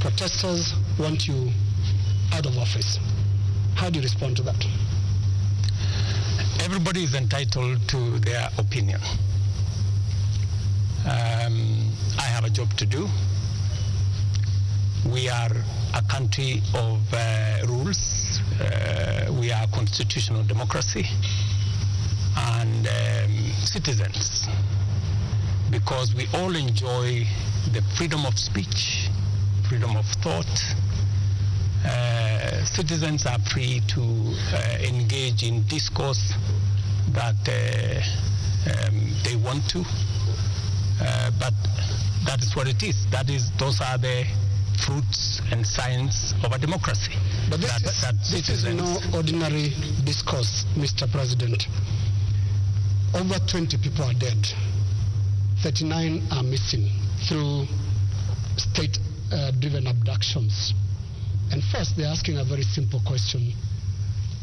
protesters want you out of office. How do you respond to that? Everybody is entitled to their opinion. I have a job to do. We are a country of rules. We are a constitutional democracy and citizens, because we all enjoy the freedom of speech, freedom of thought. Citizens are free to engage in discourse that they want to, but that is what it is. Those are the fruits and signs of a democracy. But this is no ordinary discourse, Mr. President. Over 20 people are dead. 39 are missing through state-driven abductions. And first, they're asking a very simple question.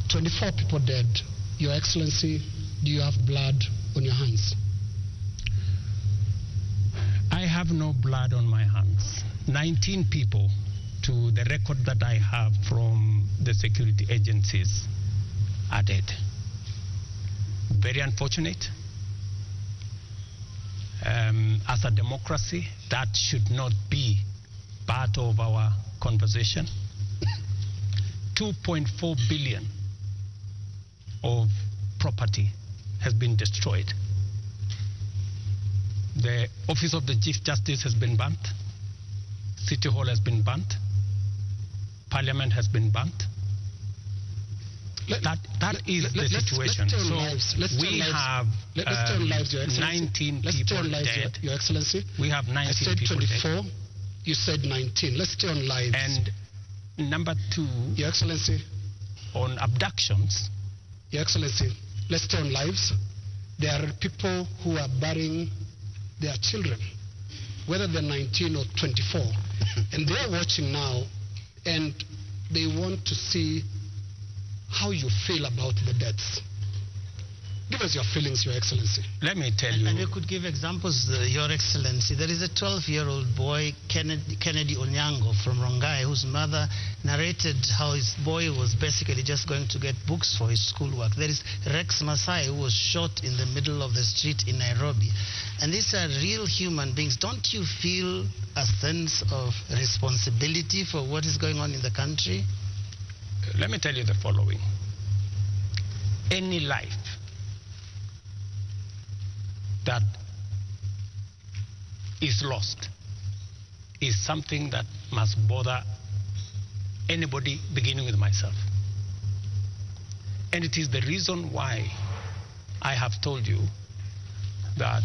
24 people dead. Your Excellency, do you have blood on your hands? I have no blood on my hands. 19 people, to the record that I have from the security agencies, are dead. Very unfortunate. As a democracy, that should not be part of our conversation. 2.4 billion of property has been destroyed. The office of the Chief Justice has been burnt. City Hall has been burnt. Parliament has been burnt. That is the situation. We have 19 people dead. Your Excellency. We have 19 people dead. I said 24. You said 19. Let's stay on lives. And number two, Your Excellency, on abductions. Your Excellency, let's stay on lives. There are people who are burying their children, whether they're 19 or 24, and they're watching now, and they want to see how you feel about the deaths. Give us your feelings, Your Excellency. Let me tell you. And we could give examples, Your Excellency. There is a 12-year-old boy, Kennedy Onyango from Rongai, whose mother narrated how his boy was basically just going to get books for his schoolwork. There is Rex Masai, who was shot in the middle of the street in Nairobi. And these are real human beings. Don't you feel a sense of responsibility for what is going on in the country? Let me tell you the following. Any life that is lost is something that must bother anybody, beginning with myself. And it is the reason why I have told you that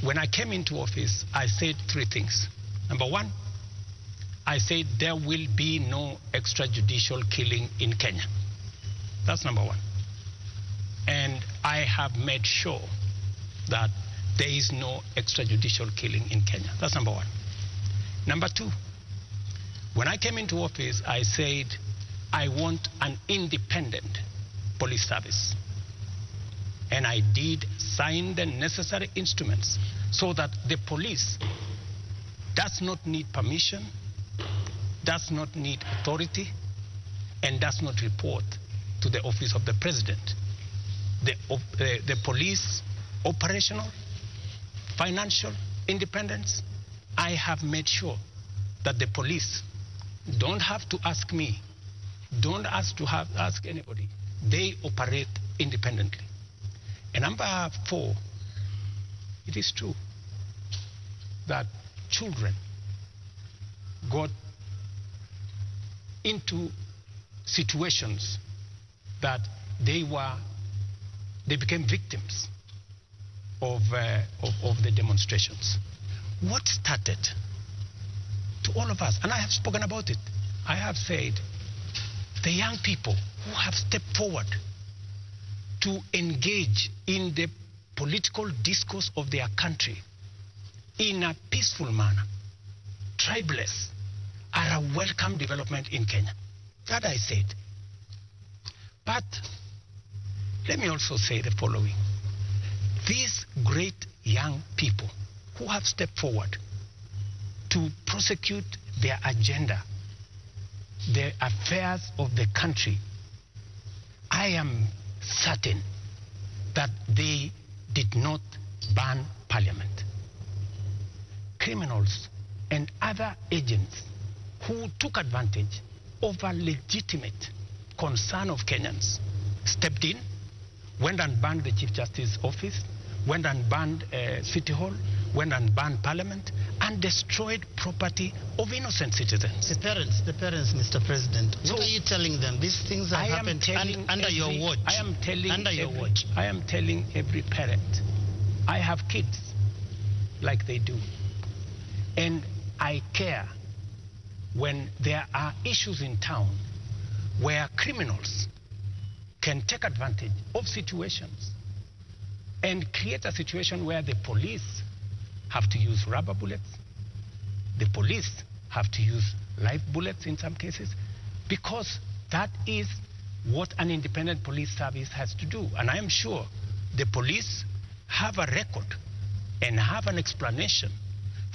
when I came into office, I said three things. Number one, I said there will be no extrajudicial killing in Kenya. That's number one. And I have made sure that there is no extrajudicial killing in Kenya. That's number one. Number two, when I came into office, I said I want an independent police service. And I did sign the necessary instruments so that the police does not need permission, does not need authority, and does not report to the office of the president. The police operational, financial independence, I have made sure that the police don't have to ask me, don't ask anybody. They operate independently. And number four, it is true that children got into situations that they became victims of the demonstrations. What started to all of us, and I have spoken about it, I have said the young people who have stepped forward to engage in the political discourse of their country in a peaceful manner, tribeless, are a welcome development in Kenya. That I said. But let me also say the following. These great young people who have stepped forward to prosecute their agenda the affairs of the country, I am certain that they did not ban parliament. Criminals and other agents who took advantage of a legitimate concern of Kenyans stepped in, went and banned the Chief Justice's office, went and banned City Hall, went and banned Parliament, and destroyed property of innocent citizens. The parents, Mr. President, what are you telling them? These things have happened under your watch. I am telling every parent, I have kids like they do, and I care when there are issues in town where criminals can take advantage of situations and create a situation where the police have to use rubber bullets, the police have to use live bullets in some cases, because that is what an independent police service has to do. And I am sure the police have a record and have an explanation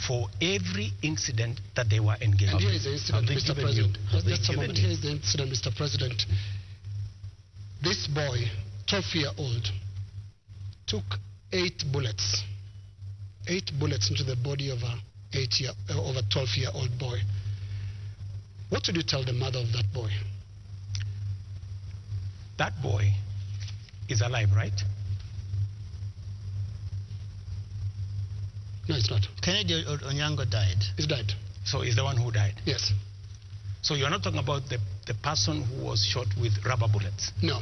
for every incident that they were engaged in. And here is the incident, Mr. President. Just a moment. Here is the incident, Mr. President. This boy, 12-year-old, took 8 bullets into the body of a 12-year-old boy. What would you tell the mother of that boy? That boy is alive, right? No, it's not. Kennedy Onyango died. He's died. So he's the one who died? Yes. So you're not talking about the person who was shot with rubber bullets? No.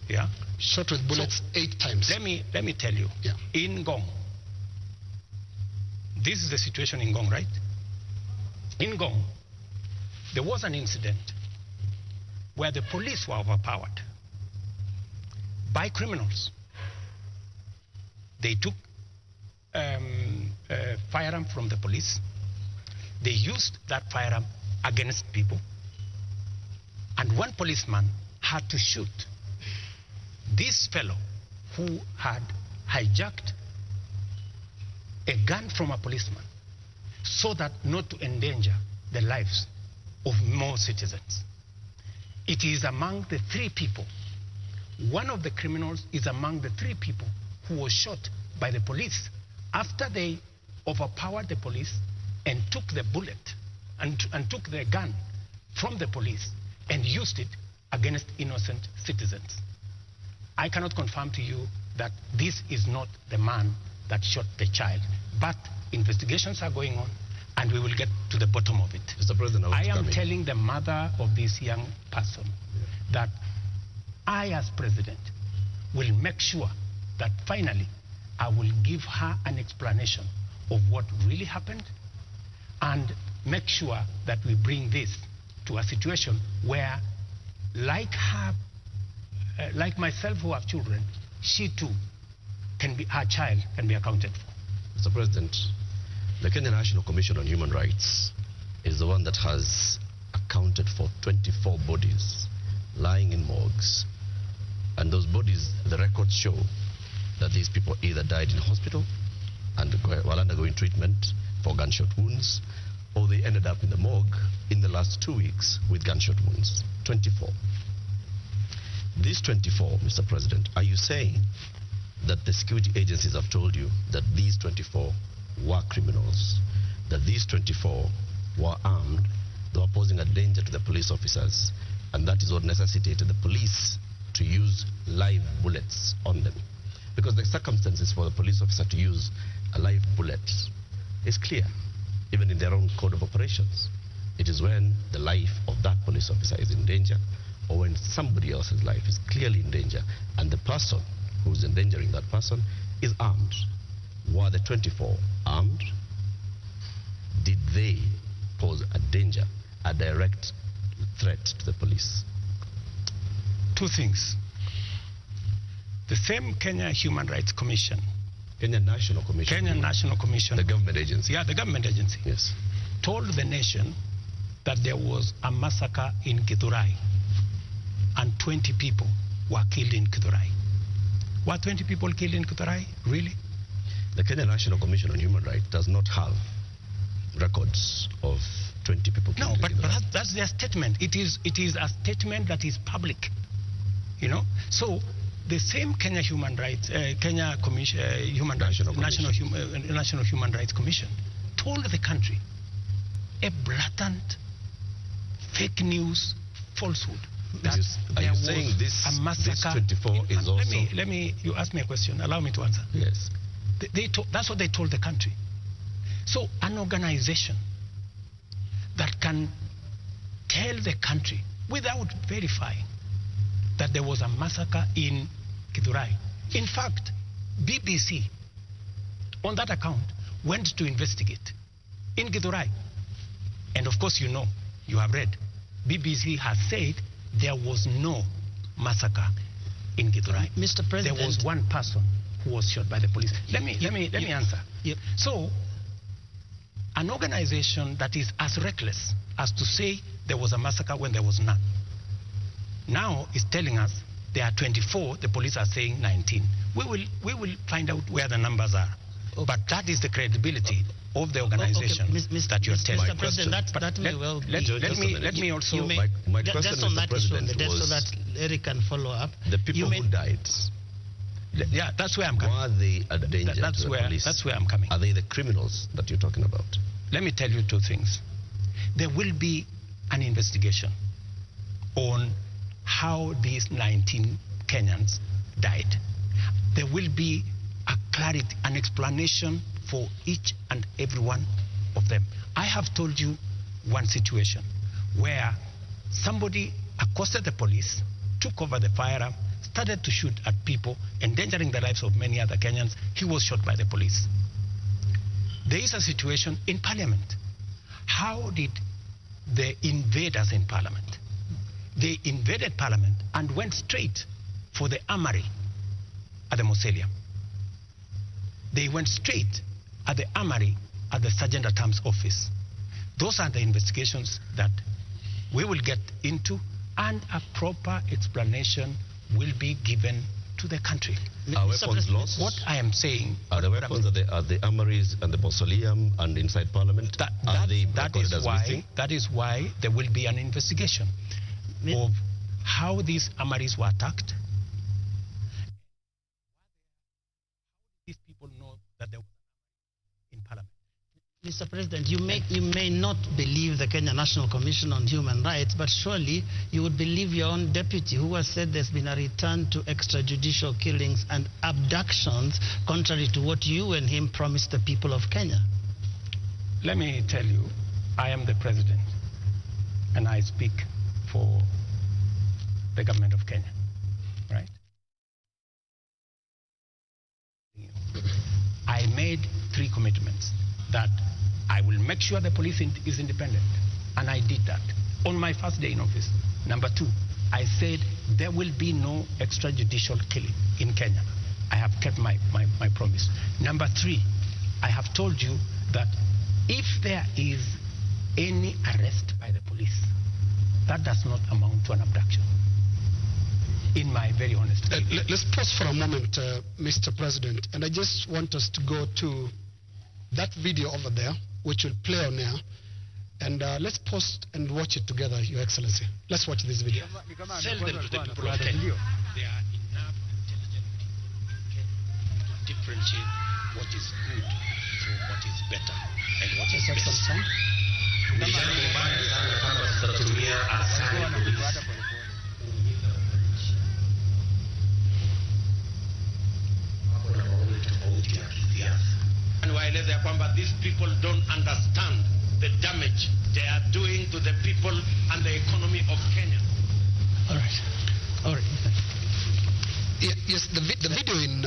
Yeah? Shot with bullets 8 times. Let me tell you. Yeah. In Ngong, this is the situation in Ngong, right? In Ngong, there was an incident where the police were overpowered by criminals. They took firearm from the police. They used that firearm against people. And one policeman had to shoot this fellow who had hijacked a gun from a policeman so that not to endanger the lives of more citizens. It is among the 3 people. One of the criminals is among the 3 people who was shot by the police after they overpowered the police and took the bullet and took the gun from the police and used it against innocent citizens. I cannot confirm to you that this is not the man that shot the child, but investigations are going on and we will get to the bottom of it. Mr. President, I am telling the mother of this young person that I, as president, will make sure that finally I will give her an explanation of what really happened and make sure that we bring this to a situation where, like her, like myself who have children, she too her child can be accounted for. Mr. President, the Kenya National Commission on Human Rights is the one that has accounted for 24 bodies lying in morgues. And those bodies, the records show that these people either died in hospital while undergoing treatment for gunshot wounds, or they ended up in the morgue in the last 2 weeks with gunshot wounds. 24. These 24, Mr. President, are you saying that the security agencies have told you that these 24 were criminals, that these 24 were armed, they were posing a danger to the police officers, and that is what necessitated the police to use live bullets on them? Because the circumstances for the police officer to use a live bullet is clear, even in their own code of operations. It is when the life of that police officer is in danger, or when somebody else's life is clearly in danger, and the person who is endangering that person is armed. Were the 24 armed? Did they pose a danger, a direct threat to the police? 2 things. The same Kenya Human Rights Commission, Kenya National Commission. The government agency. Yeah, the government agency. Yes. Told the nation that there was a massacre in Githurai and 20 people were killed in Githurai. Were 20 people killed in Githurai? Really? The Kenya National Commission on Human Rights does not have records of 20 people killed. No, but that's their statement. It is a statement that is public, you know. So the same Kenya Human Rights, Kenya Commission, National Human Rights Commission told the country a blatant fake news falsehood. That Are you saying this, a massacre? this 24 is also... Let me, you asked me a question. Allow me to answer. Yes. That's what they told the country. So an organization that can tell the country without verifying that there was a massacre in Githurai. In fact, BBC, on that account, went to investigate in Githurai. And of course, you know, you have read, BBC has said there was no massacre in Githurai. Mr. President, there was one person who was shot by the police. Let me answer. So, an organization that is as reckless as to say there was a massacre when there was none, now is telling us there are 24, the police are saying 19. We will find out where the numbers are. Okay. But that is the credibility of the organization that you're telling. Mr. President, that may well be. Let me also... My question, just on that issue, was, so that Eric can follow up. The people who died... Yeah, that's where I'm coming. Were they a danger to the police? That's where I'm coming. Are they the criminals that you're talking about? Let me tell you two things. There will be an investigation on how these 19 Kenyans died. There will be a clarity, an explanation for each and every one of them. I have told you one situation where somebody accosted the police, took over the firearm, started to shoot at people, endangering the lives of many other Kenyans. He was shot by the police. There is a situation in Parliament. How did the invaders in Parliament? They invaded Parliament and went straight for the armory at the Mausoleum. They went straight at the armory at the Sergeant at Arms office. Those are the investigations that we will get into, and a proper explanation will be given to the country. Are weapons lost? What I am saying... Are the weapons at the armories and the Mausoleum and inside Parliament? That is why there will be an investigation of how these armories were attacked. These people know that they were in Parliament. Mr. President, you may not believe the Kenya National Commission on Human Rights, but surely you would believe your own deputy, who has said there's been a return to extrajudicial killings and abductions, contrary to what you and him promised the people of Kenya. Let me tell you, I am the president, and I speak for the government of Kenya, right? I made 3 commitments that I will make sure the police is independent. And I did that on my first day in office. Number 2, I said there will be no extrajudicial killing in Kenya. I have kept my promise. Number 3, I have told you that if there is any arrest by the police, that does not amount to an abduction. In my very honest opinion. Let's pause for a moment, Mr. President, and I just want us to go to that video over there, which will play on air, and let's pause and watch it together, Your Excellency. Let's watch this video. Tell them to the people of Kenya, there are enough intelligent people to differentiate what is good from what is better and what is best. And waeleze ya kwamba these people don't understand the damage they are doing to the people and the economy of Kenya. All right. Yes, the video in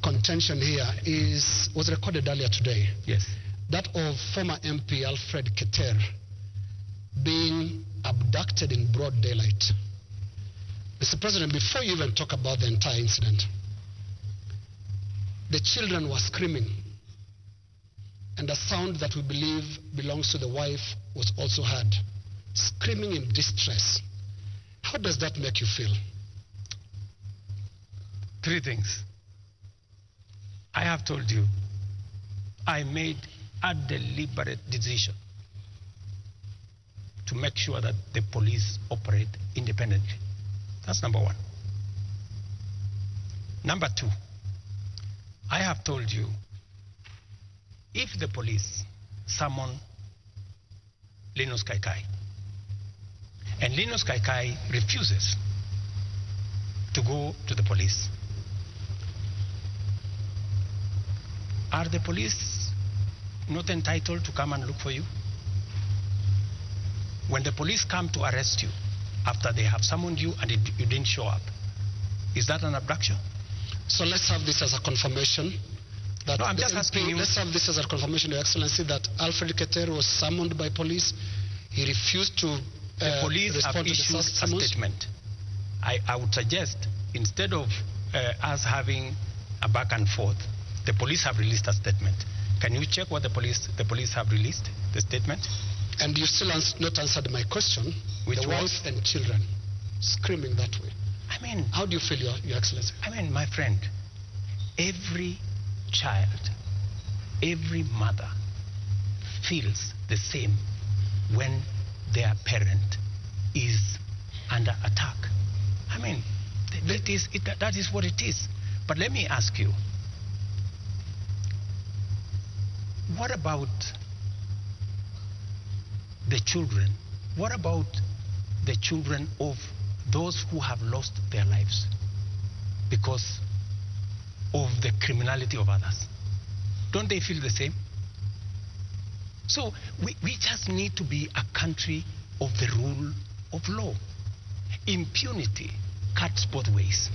contention here was recorded earlier today. Yes. That of former MP Alfred Keter being abducted in broad daylight. Mr. President, before you even talk about the entire incident, the children were screaming, and a sound that we believe belongs to the wife was also heard, screaming in distress. How does that make you feel? 3 things. I have told you, I made a deliberate decision to make sure that the police operate independently. That's number one. Number two, I have told you, if the police summon Linus Kaikai, and Linus Kaikai refuses to go to the police, are the police not entitled to come and look for you? When the police come to arrest you after they have summoned you and you didn't show up, is that an abduction? So let's have this as a confirmation. That no, I'm just asking you. Let's have this as a confirmation, Your Excellency, that Alfred Keter was summoned by police. He refused to the police have issued a statement. I would suggest, instead of us having a back and forth, the police have released a statement. Can you check what the police have released, the statement? And you still not answered my question. Which the wife and children screaming that way. I mean, how do you feel, Your Excellency? I mean, my friend, every child, every mother feels the same when their parent is under attack. I mean, that is what it is. But let me ask you, what about the children? What about the children of those who have lost their lives because of the criminality of others? Don't they feel the same? So we just need to be a country of the rule of law. Impunity cuts both ways.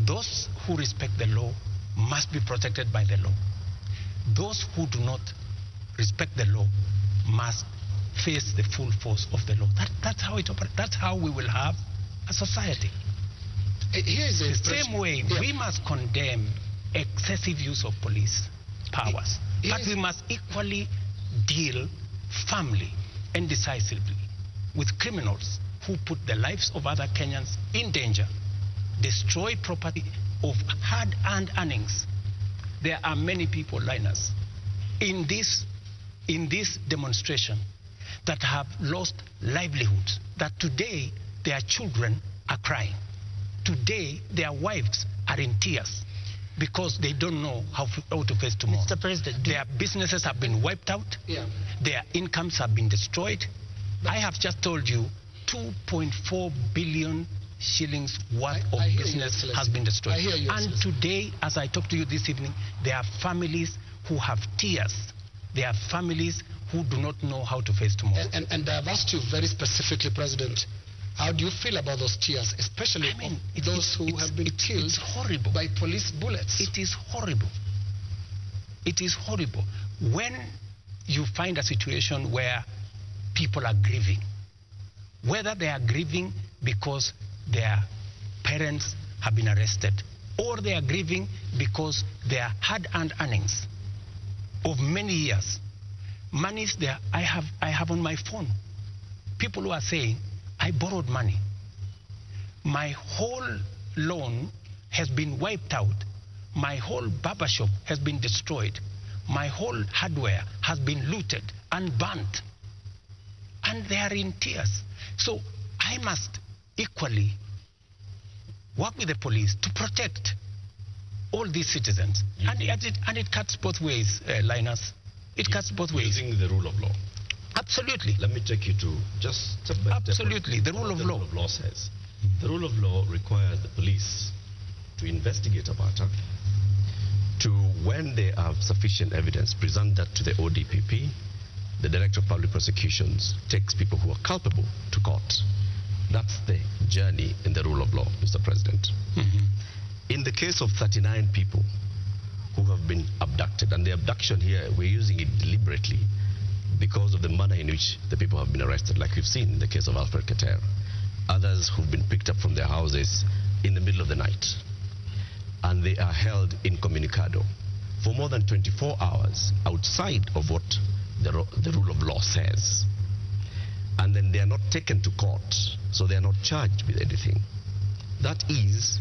Those who respect the law must be protected by the law. Those who do not respect the law must face the full force of the law. That's how it operates. That's how we will have a society. Here is the same way, we must condemn excessive use of police powers, but we must equally deal firmly and decisively with criminals who put the lives of other Kenyans in danger, destroy property of hard-earned earnings. There are many people, Linus, in this demonstration that have lost livelihoods, that today their children are crying. Today their wives are in tears because they don't know how to face tomorrow. Mr. President, their businesses have been wiped out. Yeah. Their incomes have been destroyed. I have just told you 2.4 billion shillings worth of business has been destroyed. And today, as I talk to you this evening, there are families who have tears. There are families who do not know how to face tomorrow. And I've asked you very specifically, President, how do you feel about those tears, especially those who have been killed by police bullets? It is horrible. It is horrible. When you find a situation where people are grieving, whether they are grieving because their parents have been arrested or they are grieving because their hard-earned earnings of many years, monies there, I have on my phone people who are saying, I borrowed money. My whole loan has been wiped out. My whole barber shop has been destroyed. My whole hardware has been looted and burnt. And they are in tears. So I must equally work with the police to protect all these citizens. And it cuts both ways, Linus. It cuts both ways. Using the rule of law. Absolutely. Let me take you to just step by step. Absolutely. The rule of law. The rule of law says. The rule of law requires the police to investigate a matter, to, when they have sufficient evidence, present that to the ODPP. The Director of Public Prosecutions takes people who are culpable to court. That's the journey in the rule of law, Mr. President. Mm-hmm. In the case of 39 people who have been abducted, and the abduction here, we're using it deliberately because of the manner in which the people have been arrested, like we've seen in the case of Alfred Keter. Others who've been picked up from their houses in the middle of the night, and they are held incommunicado for more than 24 hours outside of what the rule of law says. And then they are not taken to court, so they are not charged with anything. That is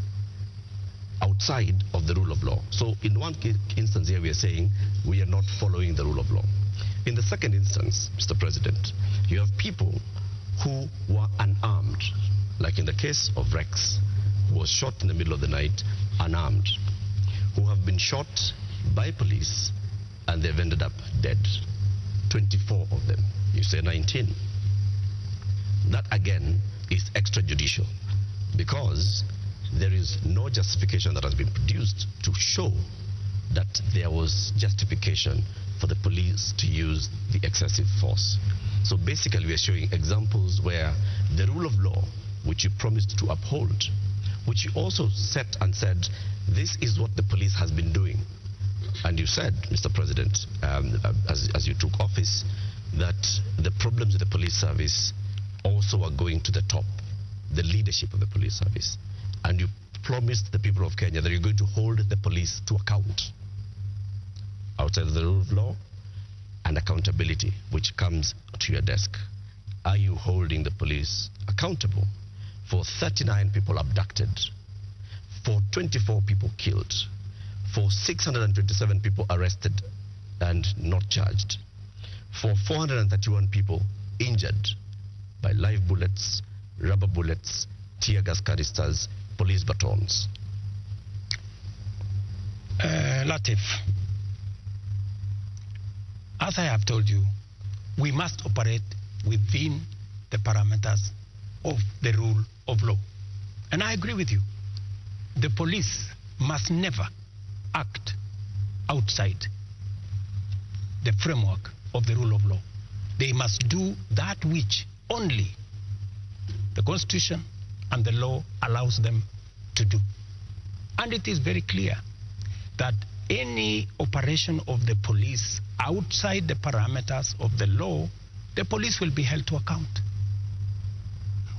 outside of the rule of law. So in one instance here we are saying we are not following the rule of law. In the second instance, Mr. President, you have people who were unarmed, like in the case of Rex, who was shot in the middle of the night, unarmed, who have been shot by police and they've ended up dead. 24 of them. You say 19. That again is extrajudicial because there is no justification that has been produced to show that there was justification for the police to use the excessive force. So basically we are showing examples where the rule of law, which you promised to uphold, which you also set and said, this is what the police has been doing. And you said, Mr. President, as you took office, that the problems with the police service also are going to the top, the leadership of the police service. And you promised the people of Kenya that you're going to hold the police to account outside of the rule of law and accountability, which comes to your desk. Are you holding the police accountable for 39 people abducted, for 24 people killed, for 627 people arrested and not charged, for 431 people injured by live bullets, rubber bullets, tear gas canisters, police batons? Latif, as I have told you, we must operate within the parameters of the rule of law. And I agree with you. The police must never act outside the framework of the rule of law. They must do that which only the Constitution and the law allows them to do. And it is very clear that any operation of the police outside the parameters of the law, the police will be held to account.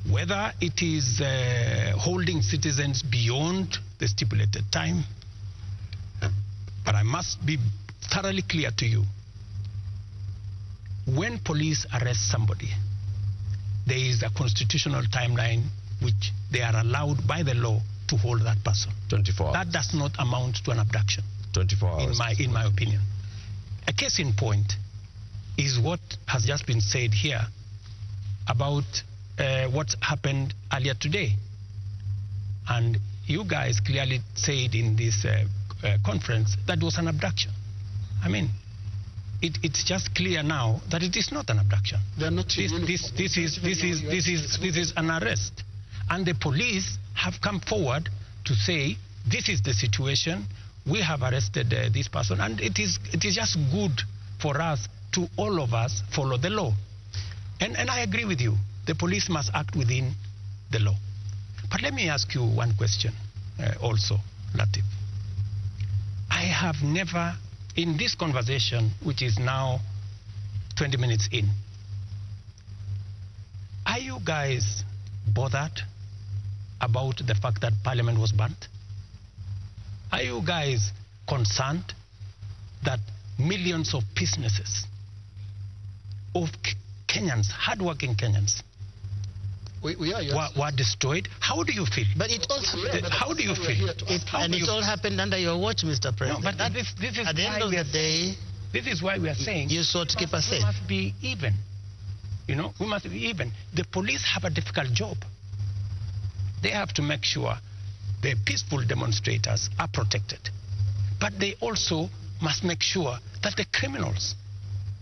Whether it is holding citizens beyond the stipulated time, but I must be thoroughly clear to you. When police arrest somebody, there is a constitutional timeline which they are allowed by the law to hold that person. 24 hours. That does not amount to an abduction. 24 hours. In my opinion. A case in point is what has just been said here about what happened earlier today. And you guys clearly said in this conference that was an abduction. I mean, it's just clear now that it is not an abduction. They're not this is an arrest. And the police have come forward to say, this is the situation, we have arrested this person, and it is just good for us to all of us follow the law. And I agree with you, the police must act within the law. But let me ask you one question also, Latif. I have never, in this conversation, which is now 20 minutes in, are you guys bothered about the fact that Parliament was burnt? Are you guys concerned that millions of businesses of Kenyans, hardworking Kenyans, were destroyed? How do you feel? But it all how do you feel? It all happened under your watch, Mr. President. No, but this is at the end of the day, this is why we are saying you sought to keep us safe. We must be even. You know, we must be even. The police have a difficult job. They have to make sure the peaceful demonstrators are protected. But they also must make sure that the criminals,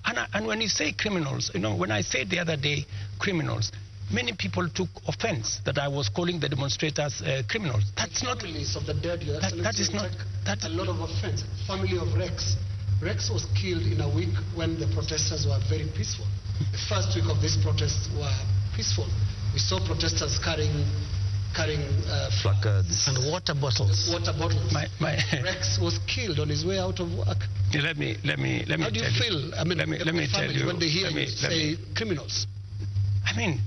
and when you say criminals, you know, when I said the other day criminals, many people took offense that I was calling the demonstrators criminals. That's not. Families of the dead, that is not. That's a lot of offense. Family of Rex. Rex was killed in a week when the protesters were very peaceful. The first week of these protests were peaceful. We saw protesters carrying placards and water bottles. Rex was killed on his way out of work. Let me How do you feel? I mean, let me tell you when they hear you say criminals. I mean,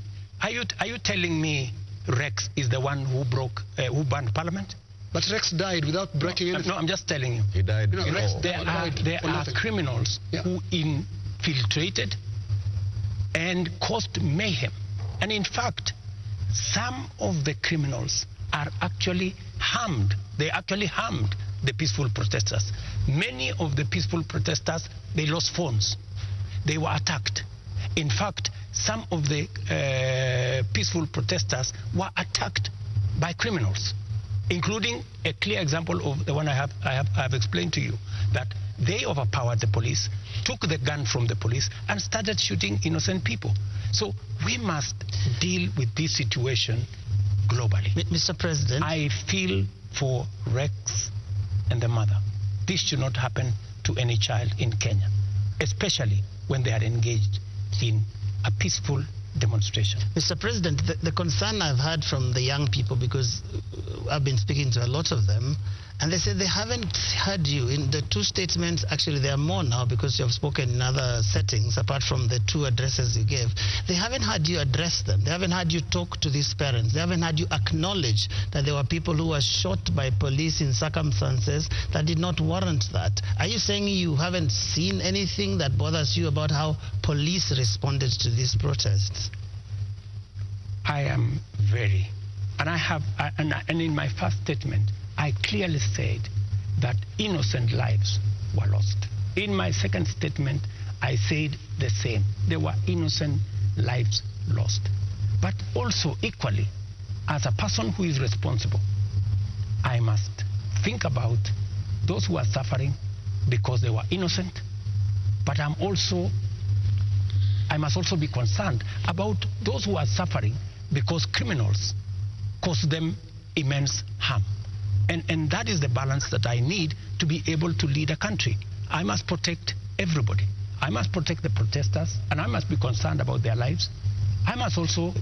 are you telling me Rex is the one who burned Parliament? But Rex died without breaking anything. No, I'm just telling you. He died. Rex there are criminals who infiltrated and caused mayhem. And in fact, some of the criminals are actually harmed. They actually harmed the peaceful protesters. Many of the peaceful protesters, they lost phones. they were attacked. In fact, some of the peaceful protesters were attacked by criminals, including a clear example of the one I have explained to you, that they overpowered the police, took the gun from the police, and started shooting innocent people. So we must deal with this situation globally. Mr. President, I feel for Rex and the mother. This should not happen to any child in Kenya, especially when they are engaged in a peaceful demonstration. Mr. President, the concern I've heard from the young people, because I've been speaking to a lot of them, and they said they haven't heard you. In the two statements, actually there are more now because you have spoken in other settings, apart from the two addresses you gave. They haven't heard you address them. They haven't heard you talk to these parents. They haven't heard you acknowledge that there were people who were shot by police in circumstances that did not warrant that. Are you saying you haven't seen anything that bothers you about how police responded to these protests? I am very, and in my first statement, I clearly said that innocent lives were lost. In my second statement, I said the same. There were innocent lives lost. But also equally, as a person who is responsible, I must think about those who are suffering because they were innocent. But I must also be concerned about those who are suffering because criminals cause them immense harm. And that is the balance that I need to be able to lead a country. I must protect everybody. I must protect the protesters, and I must be concerned about their lives. I must also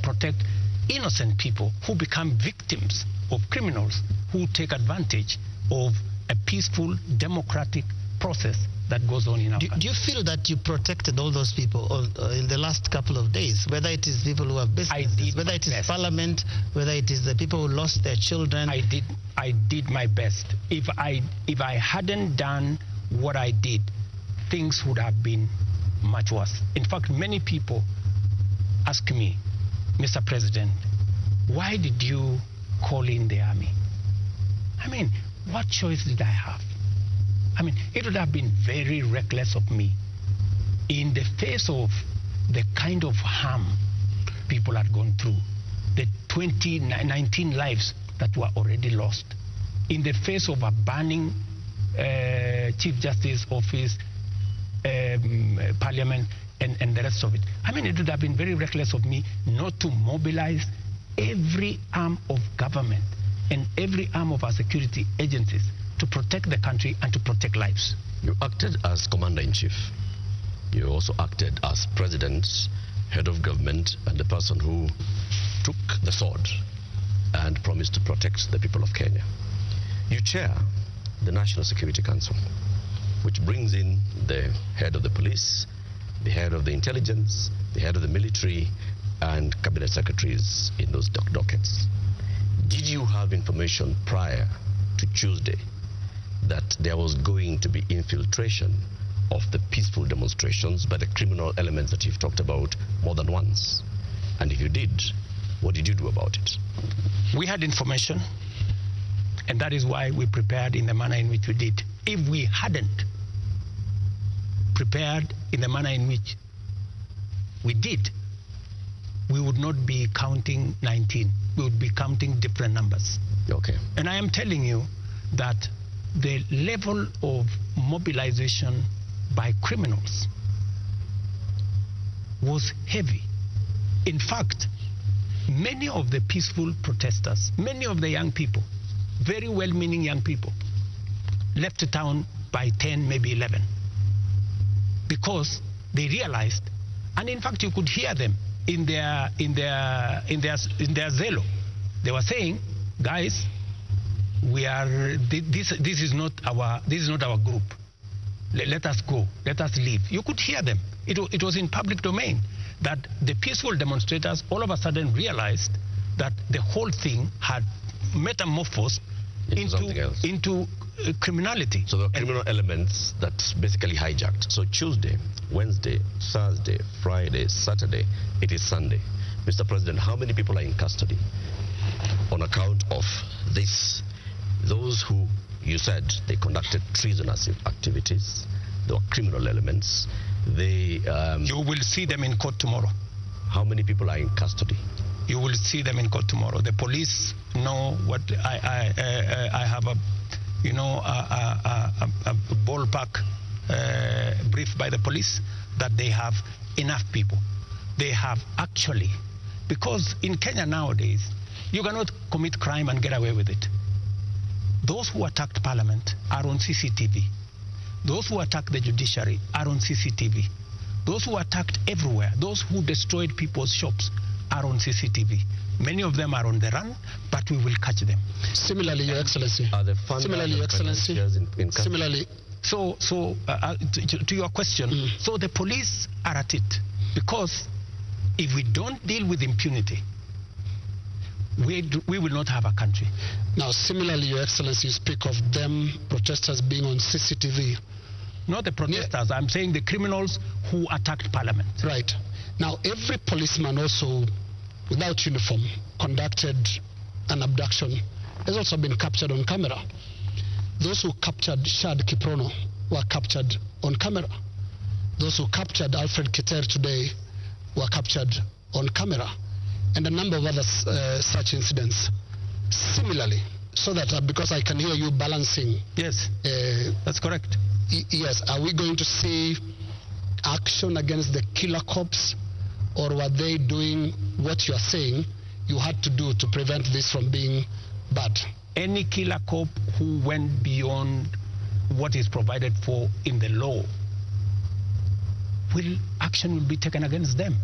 protect innocent people who become victims of criminals who take advantage of a peaceful, democratic process that goes on in our country. Do you feel that you protected all those people in the last couple of days, whether it is people who have businesses, whether it is Parliament, whether it is the people who lost their children? I did my best. If I hadn't done what I did, things would have been much worse. In fact, many people ask me, Mr. President, why did you call in the army? I mean, what choice did I have? I mean, it would have been very reckless of me in the face of the kind of harm people had gone through, the 19 lives that were already lost, in the face of a burning Chief Justice office, Parliament, and the rest of it. I mean, it would have been very reckless of me not to mobilize every arm of government and every arm of our security agencies to protect the country and to protect lives. You acted as commander-in-chief. You also acted as president, head of government, and the person who took the sword and promised to protect the people of Kenya. You chair the National Security Council, which brings in the head of the police, the head of the intelligence, the head of the military, and cabinet secretaries in those dockets. Did you have information prior to Tuesday that there was going to be infiltration of the peaceful demonstrations by the criminal elements that you've talked about more than once? And if you did, what did you do about it? We had information, and that is why we prepared in the manner in which we did. If we hadn't prepared in the manner in which we did, we would not be counting 19. We would be counting different numbers. Okay. And I am telling you that the level of mobilization by criminals was heavy. In fact, many of the peaceful protesters, many of the young people, very well-meaning young people, left the town by 10, maybe 11, because they realized, and in fact you could hear them in their zelo. They were saying, guys, this is not our group. Let us go. Let us leave. You could hear them. It was in public domain that the peaceful demonstrators all of a sudden realized that the whole thing had metamorphosed into criminality. So the criminal elements that basically hijacked. So Tuesday, Wednesday, Thursday, Friday, Saturday, it is Sunday. Mr. President, how many people are in custody on account of this? Those who you said they conducted treasonous activities, there were criminal elements. They. You will see them in court tomorrow. How many people are in custody? You will see them in court tomorrow. The police know what I have a ballpark brief by the police that they have enough people. They have actually, because in Kenya nowadays, you cannot commit crime and get away with it. Those who attacked Parliament are on CCTV. Those who attacked the judiciary are on CCTV. Those who attacked everywhere, those who destroyed people's shops are on CCTV. Many of them are on the run, but we will catch them. Similarly, Your Excellency. Are the Similarly, Your Excellency. in Similarly. So to your question, so the police are at it, because if we don't deal with impunity, we will not have a country. Now, similarly, Your Excellency, you speak of them, protesters, being on CCTV. Not the protesters, I'm saying the criminals who attacked Parliament. Right. Now, every policeman also, without uniform, conducted an abduction, has also been captured on camera. Those who captured Shad Kiprono were captured on camera. Those who captured Alfred Keter today were captured on camera. And a number of other such incidents. Similarly, so that because I can hear you balancing. Yes, that's correct. Yes, are we going to see action against the killer cops, or were they doing what you are saying you had to do to prevent this from being bad? Any killer cop who went beyond what is provided for in the law, action will be taken against them.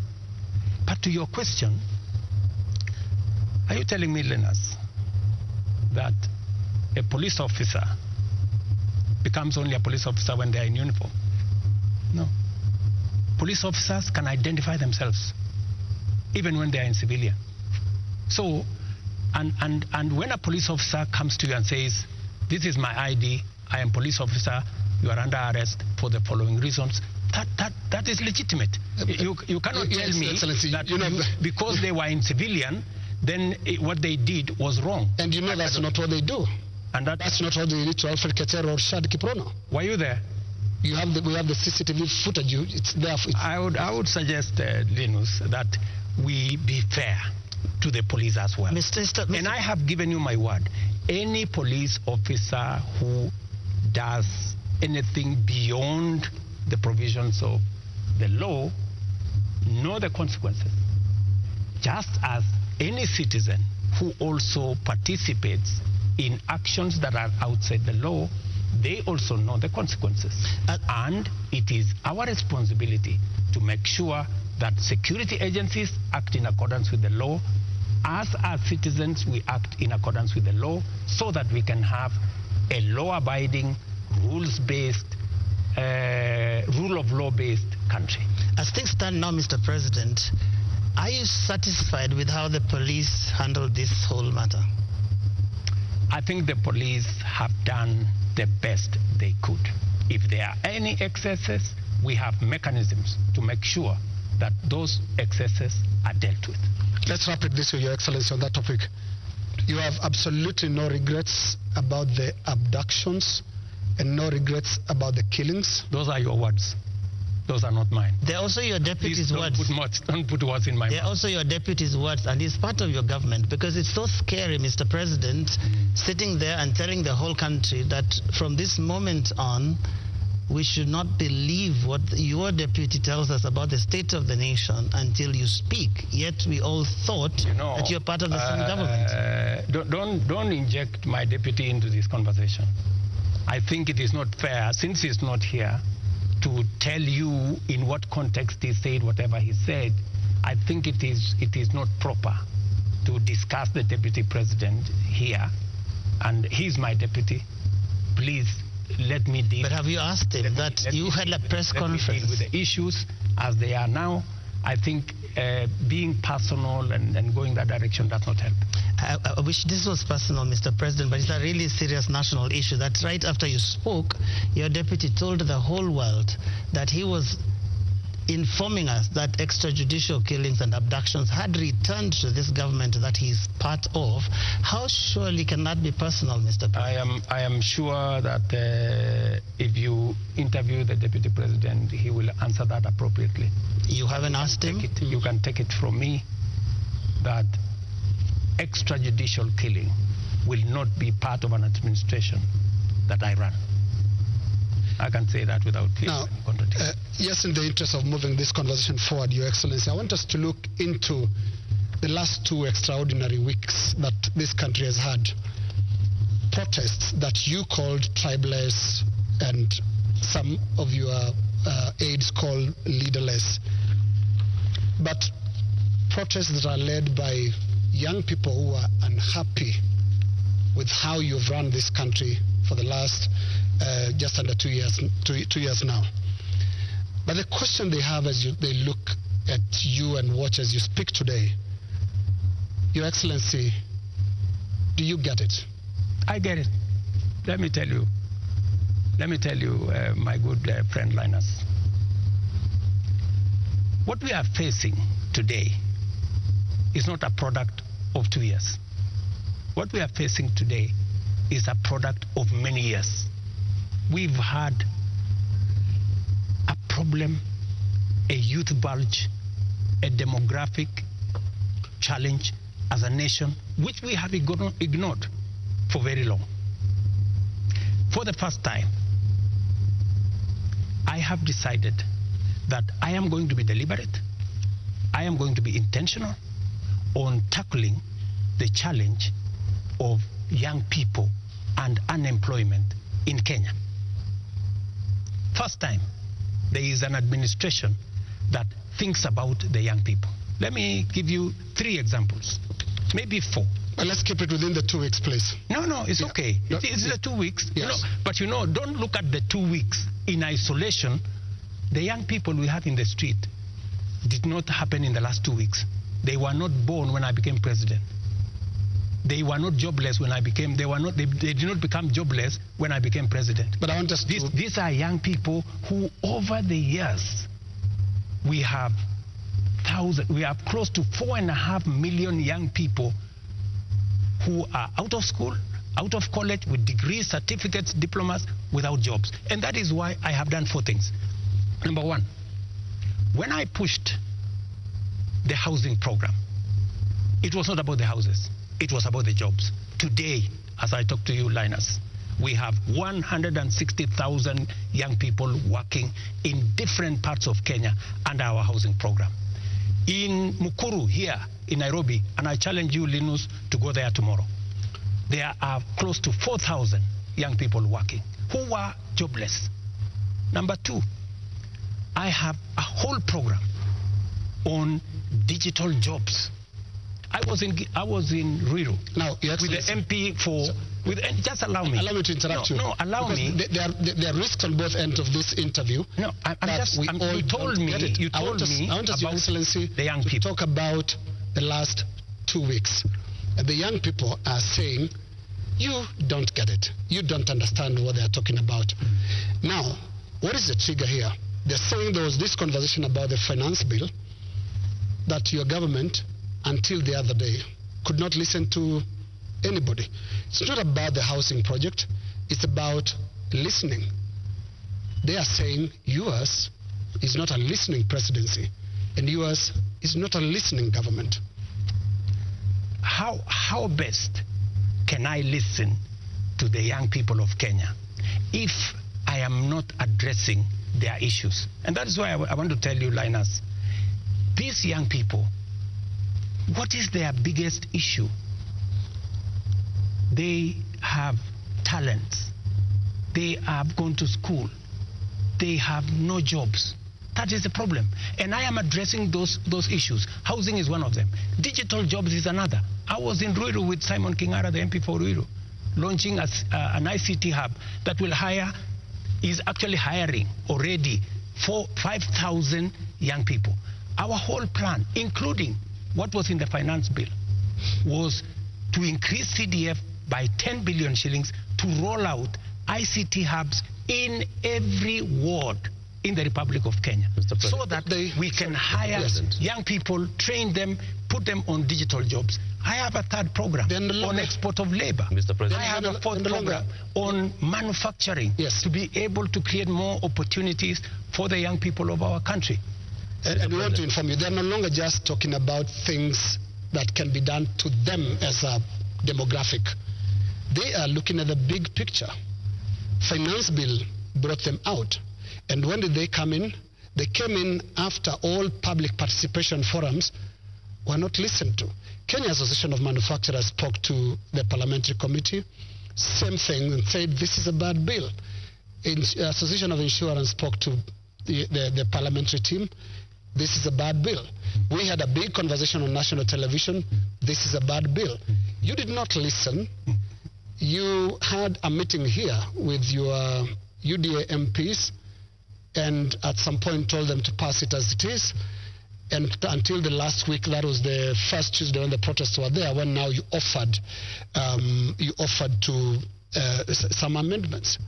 But to your question, are you telling me, Linus, that a police officer becomes only a police officer when they are in uniform? No. Police officers can identify themselves even when they are in civilian. So, and when a police officer comes to you and says, this is my ID, I am police officer, you are under arrest for the following reasons, that is legitimate. You cannot tell me that because they were in civilian, then what they did was wrong. And that's not what they do. And that's not what they did to Alfred Keter or Shad Kiprono. Were you there? We have the CCTV footage. It's there. I would suggest, Linus, that we be fair to the police as well. Mr. And I have given you my word. Any police officer who does anything beyond the provisions of the law know the consequences. Just as any citizen who also participates in actions that are outside the law, they also know the consequences. And it is our responsibility to make sure that security agencies act in accordance with the law. As citizens, we act in accordance with the law so that we can have a law-abiding, rules-based, rule of law-based country. As things stand now, Mr. President, are you satisfied with how the police handled this whole matter? I think the police have done the best they could. If there are any excesses, we have mechanisms to make sure that those excesses are dealt with. Let's wrap it this way, Your Excellency, on that topic. You have absolutely no regrets about the abductions and no regrets about the killings? Those are your words. Those are not mine. They're also your deputy's words. Don't put words in my mouth. They're also your deputy's words, and it's part of your government, because it's so scary, Mr. President, sitting there and telling the whole country that from this moment on, we should not believe what your deputy tells us about the state of the nation until you speak. Yet we all thought that you're part of the same government. Don't inject my deputy into this conversation. I think it is not fair, since he's not here, to tell you in what context he said whatever he said. I think it is not proper to discuss the deputy president here. And he's my deputy. Please let me deal. But have you asked him that you had a press conference? Let me deal with the issues as they are now. I think being personal and going that direction does not help. I wish this was personal, Mr. President, but it's a really serious national issue that right after you spoke, your deputy told the whole world that he was informing us that extrajudicial killings and abductions had returned to this government that he's part of. How surely can that be personal, Mr. President? I am sure that if you interview the Deputy President, he will answer that appropriately. You haven't asked him? You can take it from me that extrajudicial killing will not be part of an administration that I run. I can say that without fear. Now, yes, in the interest of moving this conversation forward, Your Excellency, I want us to look into the last 2 extraordinary weeks that this country has had. Protests that you called tribeless and some of your aides call leaderless. But protests that are led by young people who are unhappy with how you've run this country for the last just under 2 years now. But the question they have as they look at you and watch as you speak today, Your Excellency, do you get it? I get it. Let me tell you, my good friend Linus. What we are facing today is not a product of 2 years. What we are facing today is a product of many years. We've had a problem, a youth bulge, a demographic challenge as a nation, which we have ignored for very long. For the first time, I have decided that I am going to be deliberate, I am going to be intentional on tackling the challenge of young people and unemployment in Kenya. First time there is an administration that thinks about the young people. Let me give you 3 examples, maybe 4. But let's keep it within the 2 weeks, please. No, it's okay. It's the 2 weeks. Yes. But don't look at the 2 weeks in isolation. The young people we have in the street did not happen in the last 2 weeks. They were not born when I became president. They were not jobless when I became. They did not become jobless when I became president. But I want us to. These are young people who, over the years, we have close to 4.5 million young people who are out of school, out of college, with degrees, certificates, diplomas, without jobs. And that is why I have done 4 things. Number 1, when I pushed the housing program, it was not about the houses. It was about the jobs. Today, as I talk to you, Linus, we have 160,000 young people working in different parts of Kenya under our housing program. In Mukuru here in Nairobi, and I challenge you, Linus, to go there tomorrow, there are close to 4,000 young people working who were jobless. Number 2, I have a whole program on digital jobs. I was in Ruto now, with the MP just allow me. Allow me to interrupt you. No, allow me. There are risks on both ends of this interview. No, you told me I want Your Excellency the young to people. talk about the last 2 weeks. The young people are saying, you don't get it. You don't understand what they're talking about. Now, what is the trigger here? They're saying there was this conversation about the finance bill that your government, until the other day, could not listen to anybody. It's not about the housing project. It's about listening. They are saying yours is not a listening presidency, and yours is not a listening government. How best can I listen to the young people of Kenya if I am not addressing their issues? And that is why I want to tell you, Linus, these young people, what is their biggest issue? They have talents. They have gone to school. They have no jobs. That is the problem. And I am addressing those issues. Housing is one of them. Digital jobs is another. I was in Ruiru with Simon Kingara, the MP for Ruiru, launching an ICT hub that is actually hiring already 5,000 young people. Our whole plan, including what was in the finance bill, was to increase CDF by 10 billion shillings to roll out ICT hubs in every ward in the Republic of Kenya, so that we can hire young people, train them, put them on digital jobs. I have a third program on export of labor. Mr. President. I have a fourth program on manufacturing, to be able to create more opportunities for the young people of our country. And we want to inform you, they're no longer just talking about things that can be done to them as a demographic. They are looking at the big picture. Finance bill brought them out. And when did they come in? They came in after all public participation forums were not listened to. Kenya Association of Manufacturers spoke to the parliamentary committee, same thing, and said this is a bad bill. Association of Insurance spoke to the parliamentary team. This is a bad bill. We had a big conversation on national television. This is a bad bill. You did not listen. You had a meeting here with your UDA MPs and at some point told them to pass it as it is. And until the last week, that was the first Tuesday when the protests were there, when now you offered to some amendments.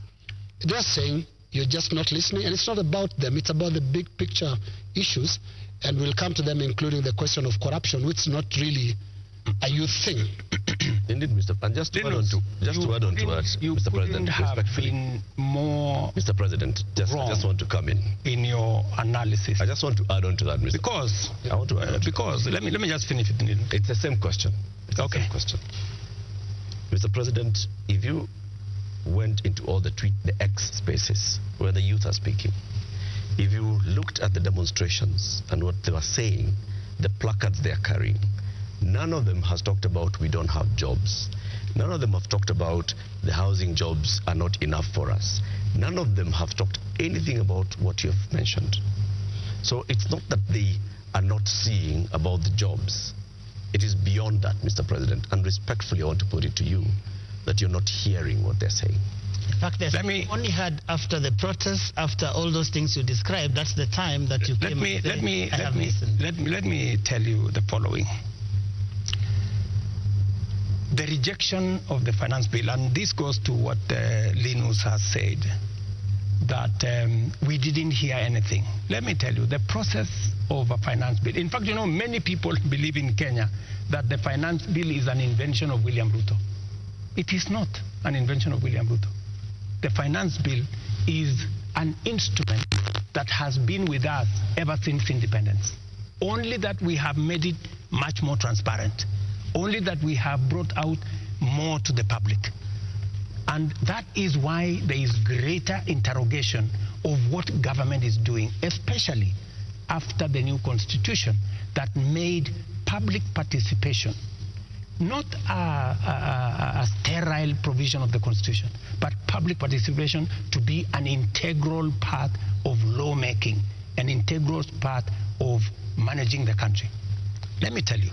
They're saying you're just not listening, and it's not about them. It's about the big picture issues, and we'll come to them, including the question of corruption, which is not really a youth thing. Indeed, Mr. And just to add on to that, Mr. President, been more Mr. President, I just want to come in your analysis. I just want to add on to that, Mr. Because I want to add because let me just finish it. It's the same question. Okay. Same question. Mr. President, if you went into all the X spaces where the youth are speaking, if you looked at the demonstrations and what they were saying, the placards they are carrying, none of them has talked about we don't have jobs. None of them have talked about the housing jobs are not enough for us. None of them have talked anything about what you've mentioned. So it's not that they are not seeing about the jobs. It is beyond that, Mr. President. And respectfully, I want to put it to you that you're not hearing what they're saying. In fact, only had after the protests, after all those things you described, that's the time that you came. Let me tell you the following. The rejection of the finance bill, and this goes to what Linus has said, that we didn't hear anything. Let me tell you, the process of a finance bill, in fact, many people believe in Kenya that the finance bill is an invention of William Ruto. It is not an invention of William Ruto. The finance bill is an instrument that has been with us ever since independence. Only that we have made it much more transparent. Only that we have brought out more to the public. And that is why there is greater interrogation of what government is doing, especially after the new constitution that made public participation not a sterile provision of the constitution, but public participation to be an integral part of lawmaking, an integral part of managing the country. Let me tell you,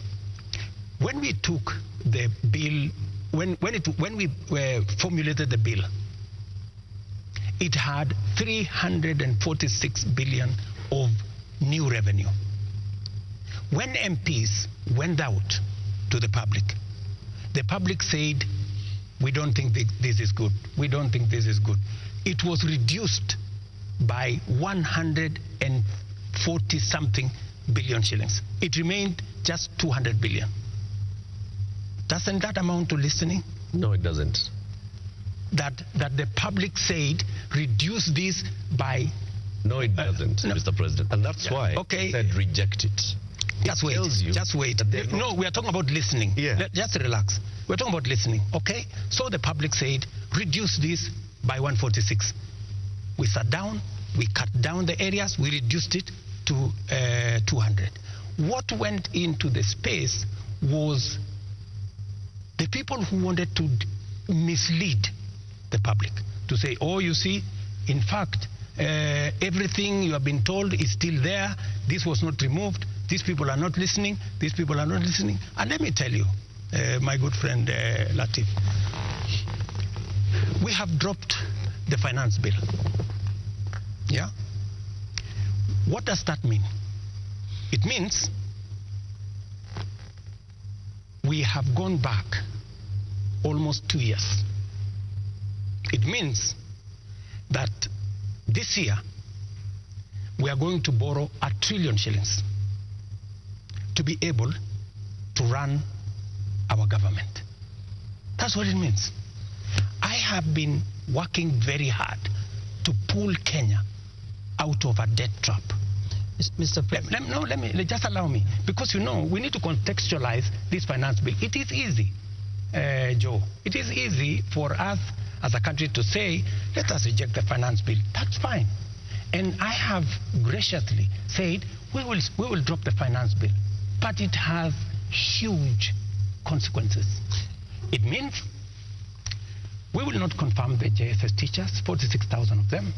when we took the bill, when we formulated the bill, it had 346 billion of new revenue. When MPs went out to the public said, we don't think this is good. We don't think this is good. It was reduced by 140 something billion shillings. It remained just 200 billion. Doesn't that amount to listening? No, it doesn't. That the public said, reduce this by... No, it doesn't, no. Mr. President. And that's why I said reject it. Just wait. Just wait. No, we are talking about listening. Yeah. Just relax. We're talking about listening, okay? So the public said, reduce this by 146. We sat down, we cut down the areas, we reduced it to 200. What went into the space was the people who wanted to mislead the public, to say, oh, you see, in fact, everything you have been told is still there. This was not removed. These people are not listening. These people are not listening. And let me tell you, my good friend Latif, we have dropped the finance bill. Yeah? What does that mean? It means we have gone back almost 2 years. It means that this year we are going to borrow 1 trillion shillings to be able to run our government. That's what it means. I have been working very hard to pull Kenya out of a debt trap. Mr. President. Let me just allow me, because we need to contextualize this finance bill. It is easy, Joe. It is easy for us as a country to say, let us reject the finance bill. That's fine. And I have graciously said, we will drop the finance bill. But it has huge consequences. It means we will not confirm the JSS teachers, 46,000 of them.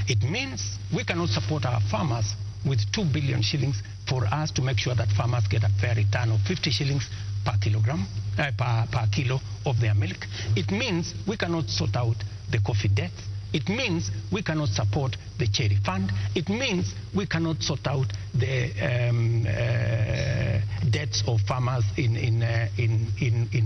It means we cannot support our farmers with 2 billion shillings for us to make sure that farmers get a fair return of 50 shillings per kilogram, per kilo of their milk. It means we cannot sort out the coffee deaths. It means we cannot support the cherry fund. It means we cannot sort out the deaths of farmers in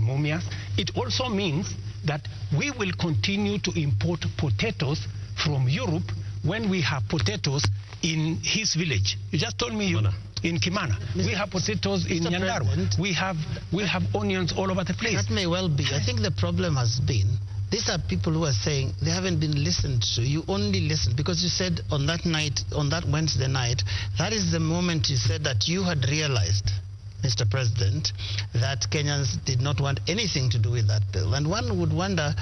Mumias. It also means that we will continue to import potatoes from Europe when we have potatoes in his village. You just told me in Kimana. We have potatoes in Nyandarua. We have onions all over the place. That may well be. I think the problem has been, these are people who are saying they haven't been listened to. You only listened because you said on that night, on that Wednesday night, that is the moment you said that you had realized, Mr. President, that Kenyans did not want anything to do with that bill. And one would wonder,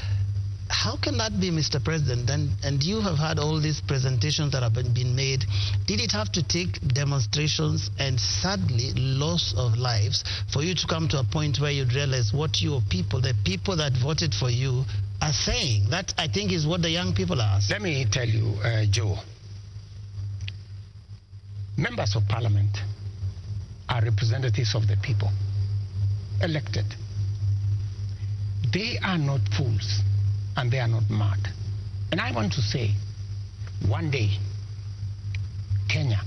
how can that be, Mr. President? And you have had all these presentations that have been made. Did it have to take demonstrations and sadly loss of lives for you to come to a point where you'd realize what your people, the people that voted for you, are saying? That, I think, is what the young people are asking. Let me tell you, Joe, members of parliament are representatives of the people, elected. They are not fools. And they are not mad. And I want to say, one day, Kenya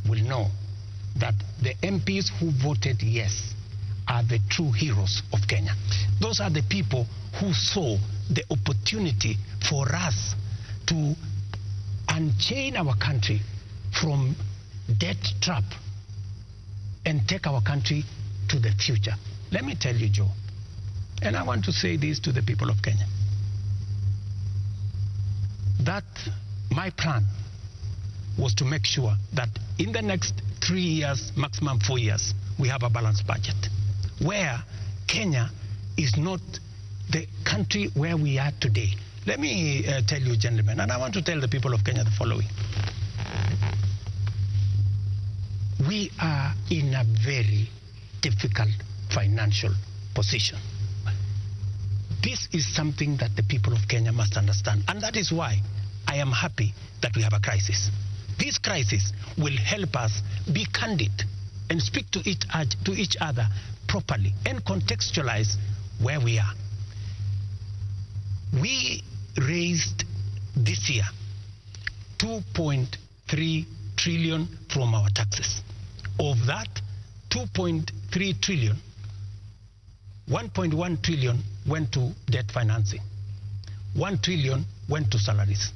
will know that the MPs who voted yes are the true heroes of Kenya. Those are the people who saw the opportunity for us to unchain our country from debt trap and take our country to the future. Let me tell you, Joe, and I want to say this to the people of Kenya, that my plan was to make sure that in the next 3 years, maximum 4 years, we have a balanced budget, where Kenya is not the country where we are today. Let me tell you, gentlemen, and I want to tell the people of Kenya the following. We are in a very difficult financial position. This is something that the people of Kenya must understand. And that is why I am happy that we have a crisis. This crisis will help us be candid and speak to each other properly and contextualize where we are. We raised this year 2.3 trillion from our taxes. Of that 2.3 trillion, 1.1 trillion went to debt financing. 1 trillion went to salaries.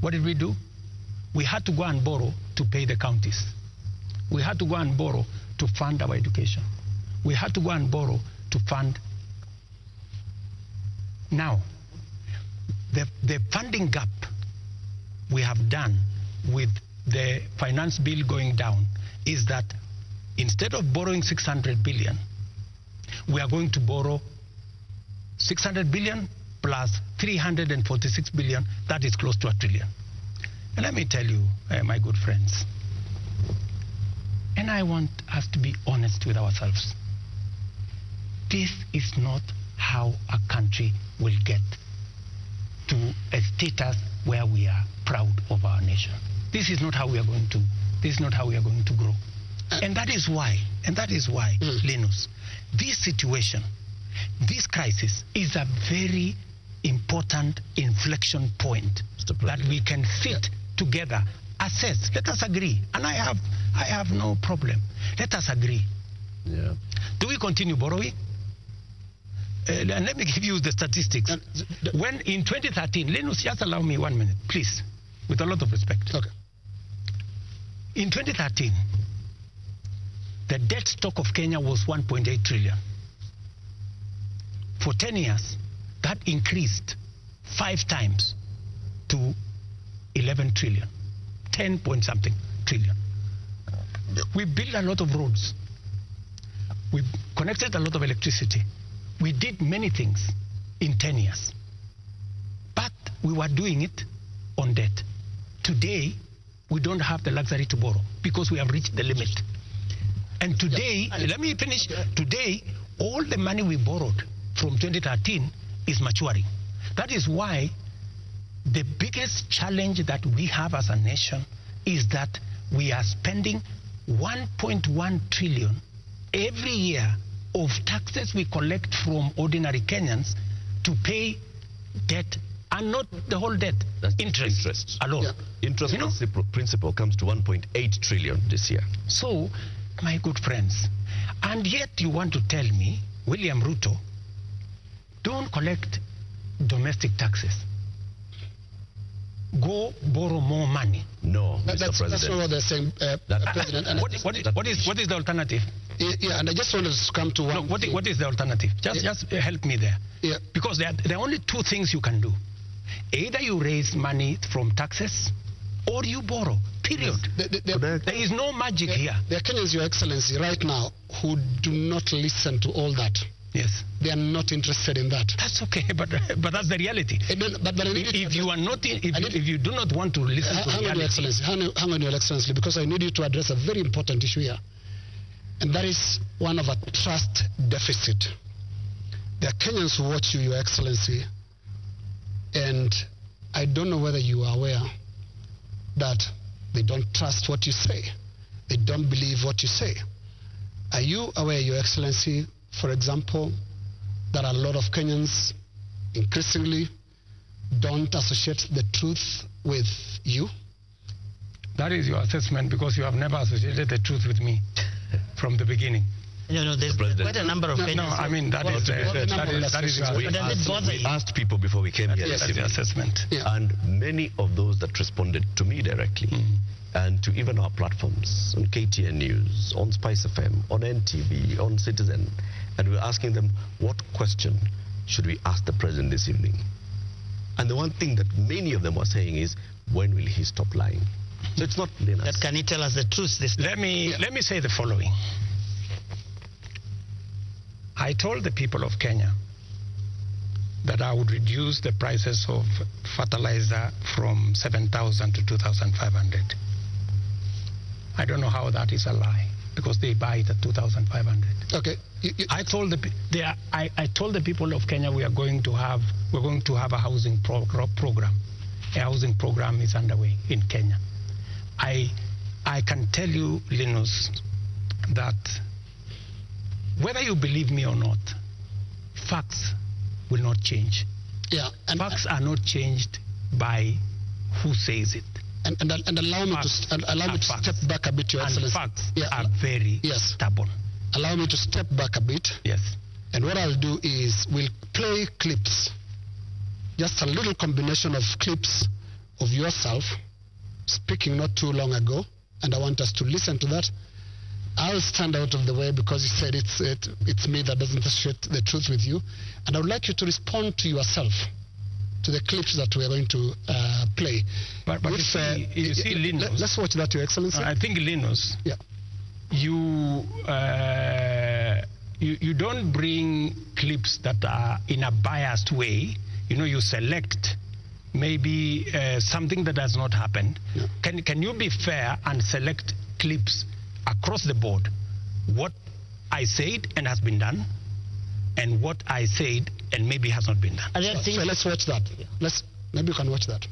What did we do? We had to go and borrow to pay the counties. We had to go and borrow to fund our education. We had to go and borrow to fund. Now, the funding gap we have done with the finance bill going down is that instead of borrowing 600 billion, we are going to borrow 600 billion plus 346 billion. That is close to 1 trillion. And let me tell you, my good friends, and I want us to be honest with ourselves. This is not how a country will get to a status where we are proud of our nation. This is not how we are going to. This is not how we are going to grow. And that is why, Linus, this situation, this crisis is a very important inflection point that we can sit together, assess. Let us agree. And I have no problem. Let us agree. Yeah. Do we continue borrowing? And let me give you the statistics. When in 2013, Linus, just allow me 1 minute, please, with a lot of respect. Okay. In 2013, the debt stock of Kenya was 1.8 trillion. For 10 years, that increased 5 times to 11 trillion, 10 point something trillion. We built a lot of roads. We connected a lot of electricity. We did many things in 10 years. But we were doing it on debt. Today, we don't have the luxury to borrow because we have reached the limit. And today, let me finish. Today, all the money we borrowed from 2013 is maturing. That is why the biggest challenge that we have as a nation is that we are spending 1.1 trillion every year of taxes we collect from ordinary Kenyans to pay debt, and not the whole debt. That's interest alone. Yeah. Interest principal comes to 1.8 trillion this year. So, my good friends, and yet you want to tell me, William Ruto, don't collect domestic taxes. Go borrow more money. No, Mr. President. That's not what they're saying, President. And what is the alternative? Yeah, and I just wanted to come to one. No, what is the alternative? Just help me there. Yeah. Because there are only 2 things you can do. Either you raise money from taxes or you borrow. Period. There is no magic here. There are Kenyans, Your Excellency, right now who do not listen to all that. Yes. They are not interested in that. That's okay, but that's the reality. If you do not want to listen to reality. Hang on, Your Excellency, because I need you to address a very important issue here. And that is one of a trust deficit. There are Kenyans who watch you, Your Excellency, and I don't know whether you are aware that they don't trust what you say. They don't believe what you say. Are you aware, Your Excellency, for example, that a lot of Kenyans increasingly don't associate the truth with you? That is your assessment, because you have never associated the truth with me from the beginning. There's quite a number of Kenyans. No, I mean, that is your assessment. We asked people before we came here. That is the assessment. Yeah. And many of those that responded to me directly, and to even our platforms, on KTN News, on Spice FM, on NTV, on Citizen, and we're asking them, what question should we ask the president this evening? And the one thing that many of them were saying is, when will he stop lying? So it's not Linus. Can you tell us the truth this time? Let me say the following. I told the people of Kenya that I would reduce the prices of fertilizer from 7,000 to 2,500. I don't know how that is a lie, because they buy it at 2,500. Okay. I told the people of Kenya we're going to have a housing program. A housing program is underway in Kenya. I can tell you, Linus, that whether you believe me or not, facts will not change. Yeah, and facts are not changed by who says it. And allow me to step back a bit, Your Excellency. And facts are very stubborn. Allow me to step back a bit. Yes. And what I'll do is we'll play clips, just a little combination of clips of yourself speaking not too long ago, and I want us to listen to that. I'll stand out of the way because you said it's me that doesn't associate the truth with you, and I would like you to respond to yourself, to the clips that we are going to play. But you see, Linus, let's watch that, Your Excellency. I think, Linus, you don't bring clips that are in a biased way. You select maybe something that has not happened. Yeah. Can you be fair and select clips across the board? What I said and has been done, and what I said and maybe has not been done. So let's watch that. Maybe you can watch that.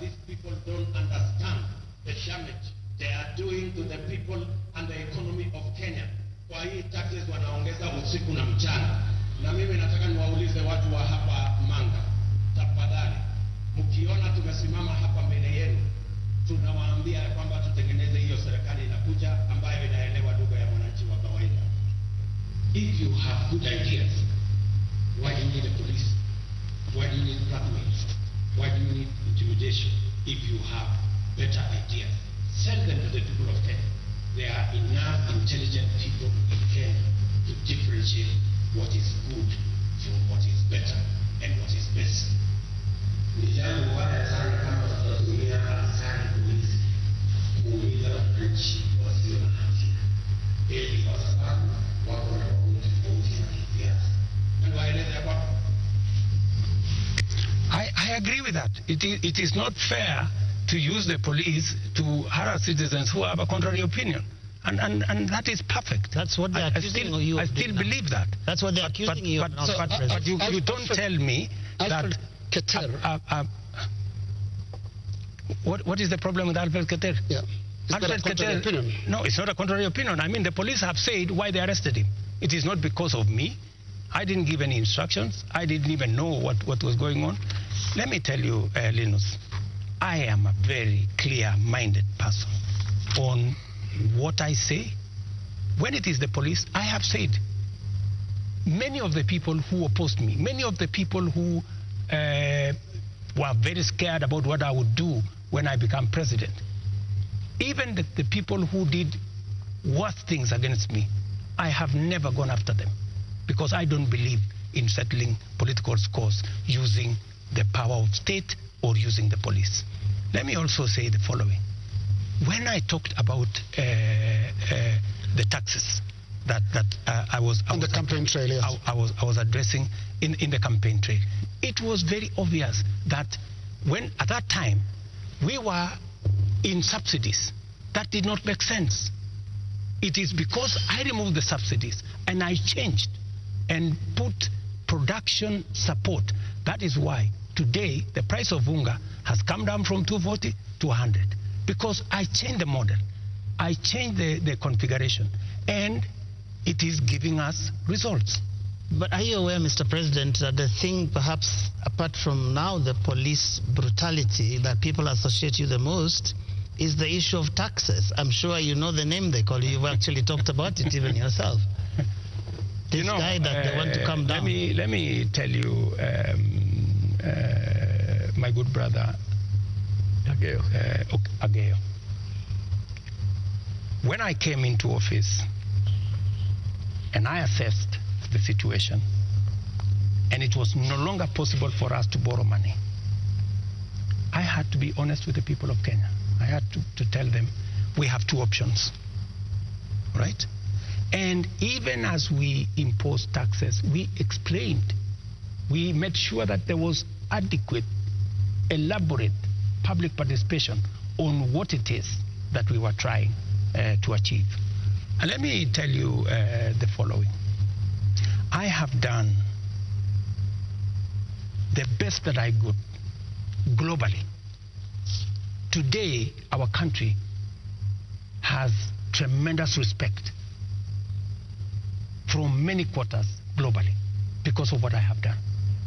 These people don't understand the damage they are doing to the people and the economy of Kenya. Kwa hii taxes wanaongeza usiku na mchana. Na mimi nataka niwaulize watu wa hapa Manga, tafadhali, mkiona tumesimama hapa mbele yenu, tunawaambia kwamba tutengeneze hiyo serikali inakuja ambayo inaelewa lugha ya mwananchi wa kawaida. If you have good ideas, why do you need a police? Why do you need blackmail? Why do you need intimidation? If you have better ideas, tell them to the people of Kenya, there are enough intelligent people in Kenya to differentiate what is good from what is better and what is best. Ni jambo baya sana kama tutatumia askari polisi kuumiza wananchi wasio na hatia, eti kwa sababu wako na maoni tofauti ya kisiasa. Na waeleza kwamba I agree with that. It is not fair to use the police to harass citizens who have a contrary opinion. And that is perfect. That's what they're accusing you of. I still believe that. That's what they're accusing you of. But you don't tell me that... What is the problem with Alfred Keter? Yeah. Is that a contrary opinion? No, it's not a contrary opinion. I mean, the police have said why they arrested him. It is not because of me. I didn't give any instructions. I didn't even know what was going on. Let me tell you, Linus, I am a very clear-minded person on what I say. When it is the police, I have said, many of the people who opposed me, many of the people who were very scared about what I would do when I become president, even the people who did worse things against me, I have never gone after them because I don't believe in settling political scores using the power of state or using the police. Let me also say the following. When I talked about the taxes that I was on the campaign trail, yes. I was addressing in the campaign trail, it was very obvious that when at that time we were in subsidies, that did not make sense. It is because I removed the subsidies and I changed and put production support. That is why today the price of unga has come down from 240 to 100, because I changed the model, I changed the configuration, and it is giving us results. But are you aware, Mr. President, that the thing perhaps apart from now the police brutality that people associate you the most is the issue of taxes? I'm sure you know the name they call you. You've actually talked about it even yourself. This guy that they want to come down. Let me tell you, my good brother, Ageo. When I came into office and I assessed the situation, and it was no longer possible for us to borrow money, I had to be honest with the people of Kenya. I had to tell them we have two options, right? And even as we imposed taxes, we explained, we made sure that there was adequate, elaborate public participation on what it is that we were trying to achieve. And let me tell you the following. I have done the best that I could globally. Today, our country has tremendous respect from many quarters globally because of what I have done.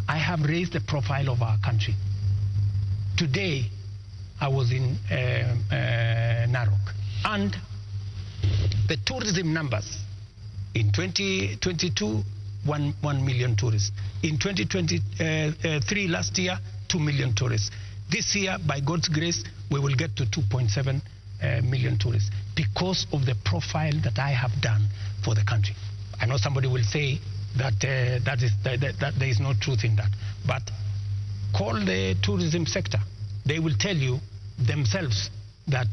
I have raised the profile of our country. Today, I was in Narok, and the tourism numbers in 2022, 1 million tourists. In 2023, last year, 2 million tourists. This year, by God's grace, we will get to 2.7 million tourists because of the profile that I have done for the country. I know somebody will say that that there is no truth in that, but call the tourism sector. They will tell you themselves that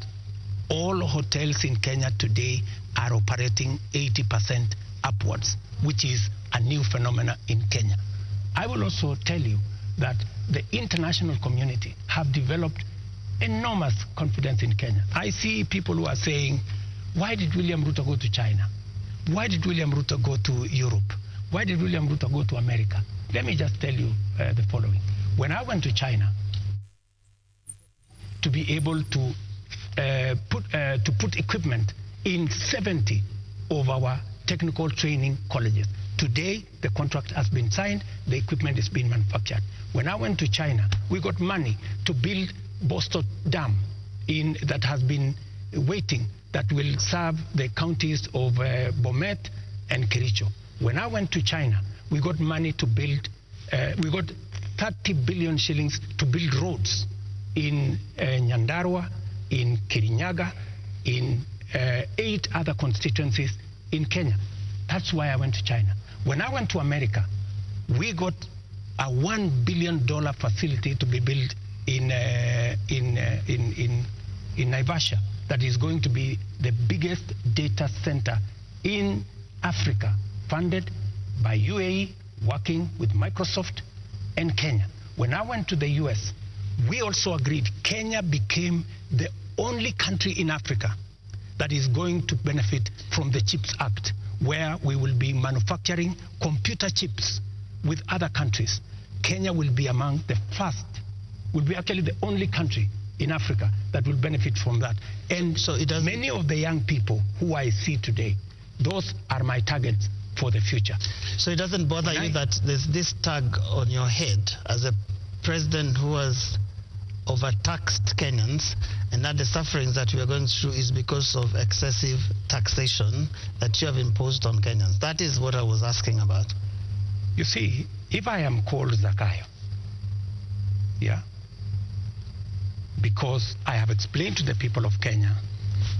all hotels in Kenya today are operating 80% upwards, which is a new phenomenon in Kenya. I will also tell you that the international community have developed enormous confidence in Kenya. I see people who are saying, why did William Ruto go to China? Why did William Ruto go to Europe? Why did William Ruto go to America? Let me just tell you the following. When I went to China, to be able to put equipment in 70 of our technical training colleges. Today, the contract has been signed, the equipment is being manufactured. When I went to China, we got money to build Bosto Dam that has been waiting, that will serve the counties of Bomet and Kericho. When I went to China, we got money to build, we got 30 billion shillings to build roads in Nyandarua, in Kirinyaga, in 8 other constituencies in Kenya. That's why I went to China. When I went to America, we got a $1 billion facility to be built in Naivasha that is going to be the biggest data center in Africa, funded by UAE, working with Microsoft and Kenya. When I went to the US, we also agreed Kenya became the only country in Africa that is going to benefit from the CHIPS Act, where we will be manufacturing computer chips with other countries. Kenya will be among the first, will be actually the only country in Africa that will benefit from that. And so many of the young people who I see today, those are my targets for the future. So it doesn't bother you that there's this tag on your head as a president who has overtaxed Kenyans, and that the sufferings that we are going through is because of excessive taxation that you have imposed on Kenyans? That is what I was asking about. You see, if I am called Zakayo, yeah, because I have explained to the people of Kenya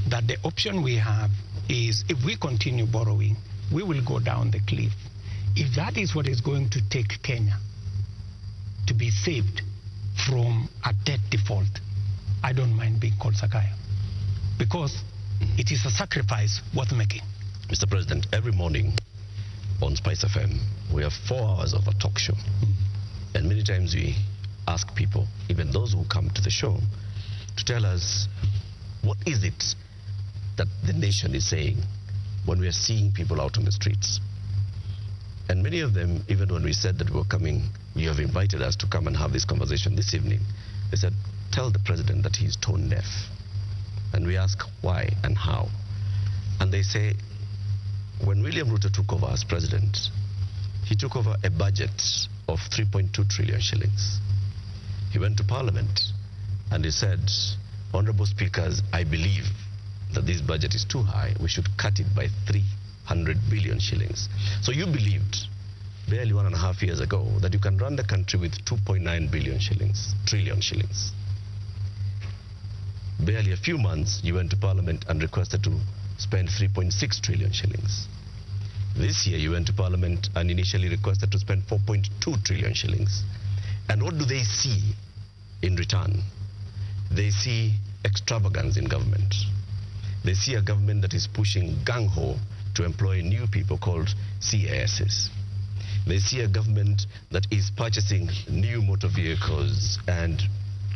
that the option we have is, if we continue borrowing, we will go down the cliff. If that is what is going to take Kenya to be saved from a debt default, I don't mind being called Zakayo, because it is a sacrifice worth making. Mr. President, every morning on Spice FM, we have 4 hours of a talk show. And many times we ask people, even those who come to the show, to tell us what is it that the nation is saying when we are seeing people out on the streets. And many of them, even when we said that we were coming, you have invited us to come and have this conversation this evening, they said, tell the president that he's tone deaf. And we ask why and how. And they say, when William Ruto took over as president, he took over a budget of 3.2 trillion shillings. He went to Parliament and he said, Honorable Speakers, I believe that this budget is too high. We should cut it by 300 billion shillings. So you believed barely 1.5 years ago that you can run the country with 2.9 trillion shillings. Barely a few months, you went to Parliament and requested to spend 3.6 trillion shillings. This year, you went to Parliament and initially requested to spend 4.2 trillion shillings. And what do they see in return? They see extravagance in government. They see a government that is pushing gung-ho to employ new people called CASs. They see a government that is purchasing new motor vehicles and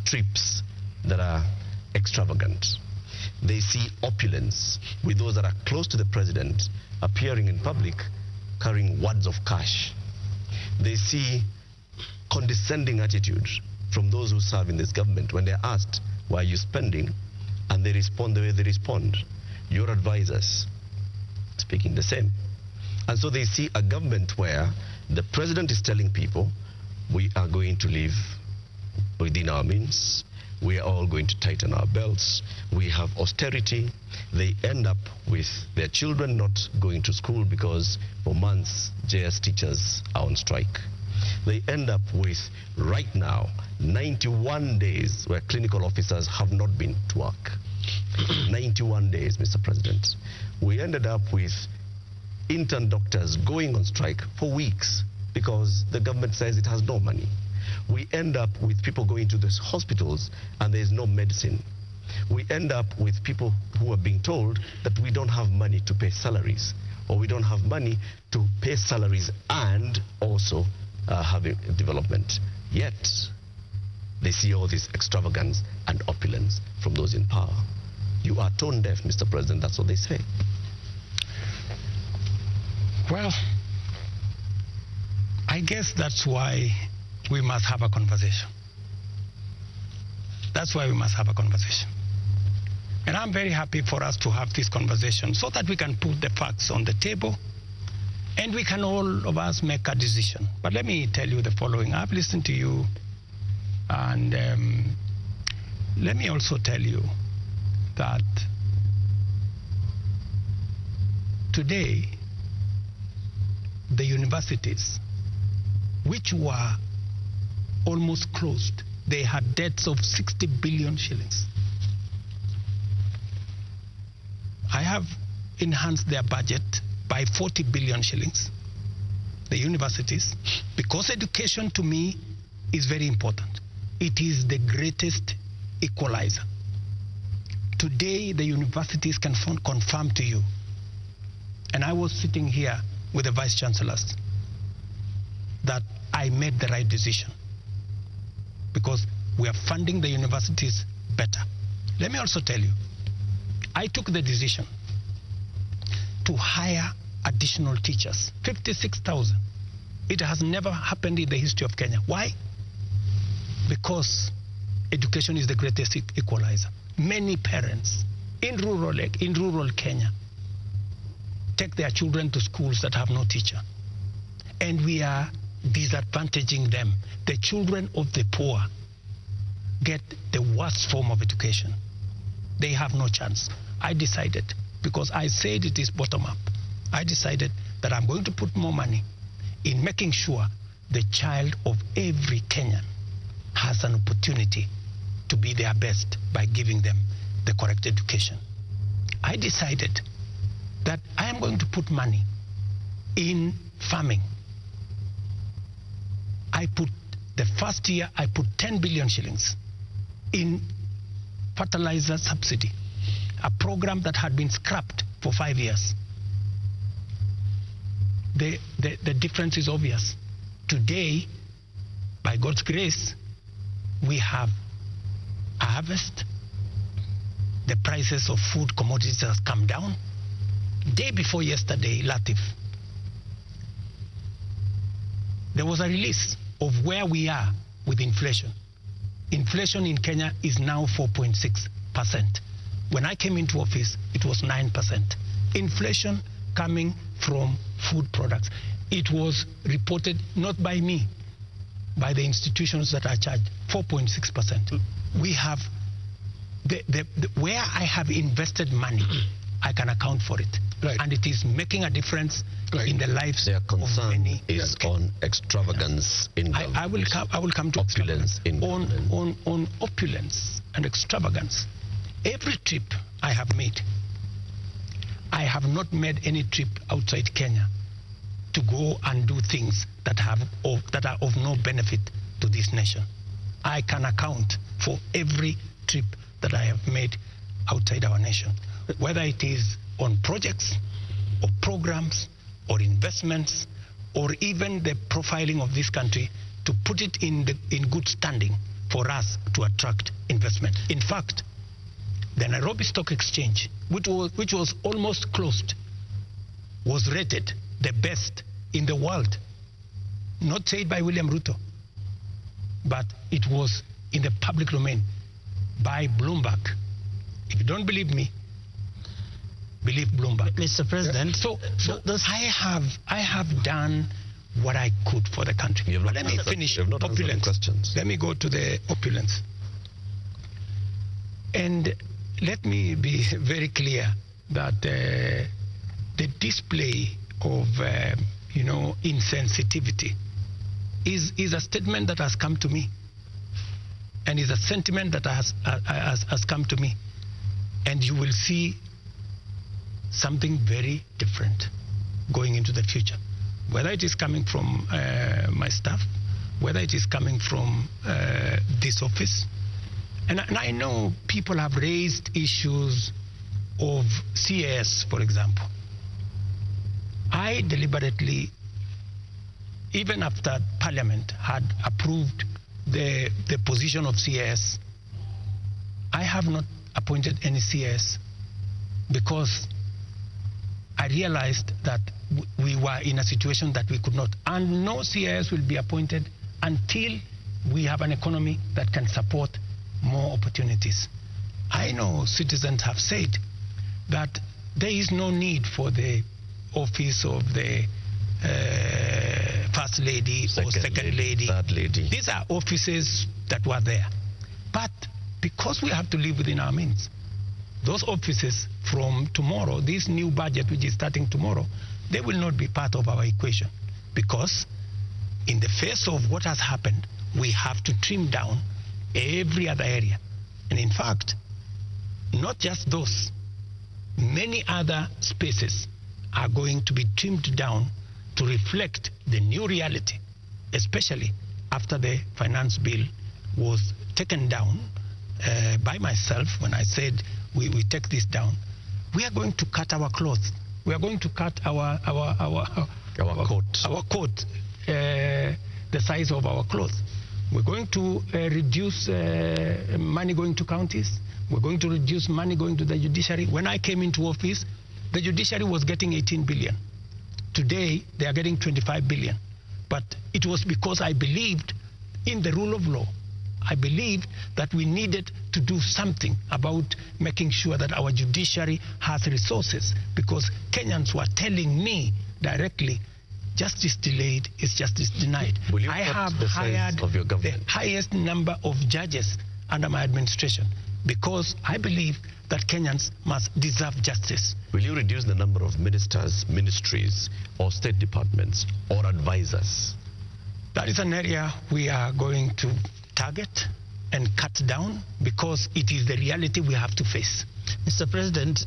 trips that are extravagant. They see opulence with those that are close to the president appearing in public carrying wads of cash. They see condescending attitude from those who serve in this government when they're asked, why are you spending? And they respond the way they respond. Your advisors speaking the same. And so they see a government where the president is telling people, we are going to live within our means. We are all going to tighten our belts. We have austerity. They end up with their children not going to school because for months JS teachers are on strike. They end up with, right now, 91 days where clinical officers have not been to work. 91 days, Mr. President. We ended up with intern doctors going on strike for weeks because the government says it has no money. We end up with people going to the hospitals and there is no medicine. We end up with people who are being told that we don't have money to pay salaries, or we don't have money to pay salaries and also having development. Yet, they see all this extravagance and opulence from those in power. You are tone deaf, Mr. President, that's what they say. Well, I guess that's why we must have a conversation. That's why we must have a conversation. And I'm very happy for us to have this conversation so that we can put the facts on the table and we can all of us make a decision. But let me tell you the following. I've listened to you, and let me also tell you that today the universities, which were almost closed, they had debts of 60 billion shillings. have enhanced their budget by 40 billion shillings, the universities, because education to me is very important. It is the greatest equalizer. Today, the universities can confirm to you, and I was sitting here with the vice chancellors, that I made the right decision because we are funding the universities better. Let me also tell you, I took the decision to hire additional teachers, 56,000. It has never happened in the history of Kenya. Why? Because education is the greatest equalizer. Many parents in rural Kenya take their children to schools that have no teacher. And we are disadvantaging them. The children of the poor get the worst form of education. They have no chance. I decided, because I said it is bottom up, I decided that I'm going to put more money in making sure the child of every Kenyan has an opportunity to be their best by giving them the correct education. I decided that I am going to put money in farming. The first year, I put 10 billion shillings in fertilizer subsidy, a program that had been scrapped for 5 years. The difference is obvious. Today, by God's grace, we have a harvest. The prices of food commodities has come down. Day before yesterday, Latif, there was a release of where we are with inflation. Inflation in Kenya is now 4.6%. When I came into office, it was 9%. Inflation coming from food products. It was reported not by me, by the institutions that are charged, 4.6%. We have, where I have invested money, I can account for it. Right. And it is making a difference in the lives Their of concern many. is on extravagance in I will come to opulence in on opulence and extravagance. Every trip I have made, I have not made any trip outside Kenya to go and do things that are of no benefit to this nation. I can account for every trip that I have made outside our nation, whether it is on projects or programs or investments or even the profiling of this country to put it in good standing for us to attract investment. In fact, the Nairobi Stock Exchange, which was almost closed, was rated the best in the world. Not said by William Ruto, but it was in the public domain by Bloomberg. If you don't believe me, believe Bloomberg. Mr. President, So I have done what I could for the country. But let me finish opulence. Let me go to the opulence. And let me be very clear that the display of insensitivity is a statement that has come to me, and is a sentiment that has come to me, and you will see something very different going into the future, whether it is coming from my staff, whether it is coming from this office. And I know people have raised issues of CAS, for example. I deliberately, even after Parliament had approved the position of CAS, I have not appointed any CAS because I realized that we were in a situation that we could not. And no CAS will be appointed until we have an economy that can support more opportunities. I know citizens have said that there is no need for the office of the first lady or second lady. Third lady. These are offices that were there. But because we have to live within our means, those offices from tomorrow, this new budget which is starting tomorrow, they will not be part of our equation, because in the face of what has happened, we have to trim down every other area. And in fact, not just those, many other spaces are going to be trimmed down to reflect the new reality, especially after the finance bill was taken down by myself when I said we take this down. We are going to cut our clothes. We are going to cut our coat, the size of our clothes. We're going to reduce money going to counties. We're going to reduce money going to the judiciary. When I came into office, the judiciary was getting 18 billion. Today, they are getting 25 billion. But it was because I believed in the rule of law. I believed that we needed to do something about making sure that our judiciary has resources, because Kenyans were telling me directly, justice delayed is justice denied. I have hired the highest number of judges under my administration because I believe that Kenyans must deserve justice. Will you reduce the number of ministers, ministries, or state departments, or advisors? That is an area we are going to target and cut down because it is the reality we have to face. Mr. President,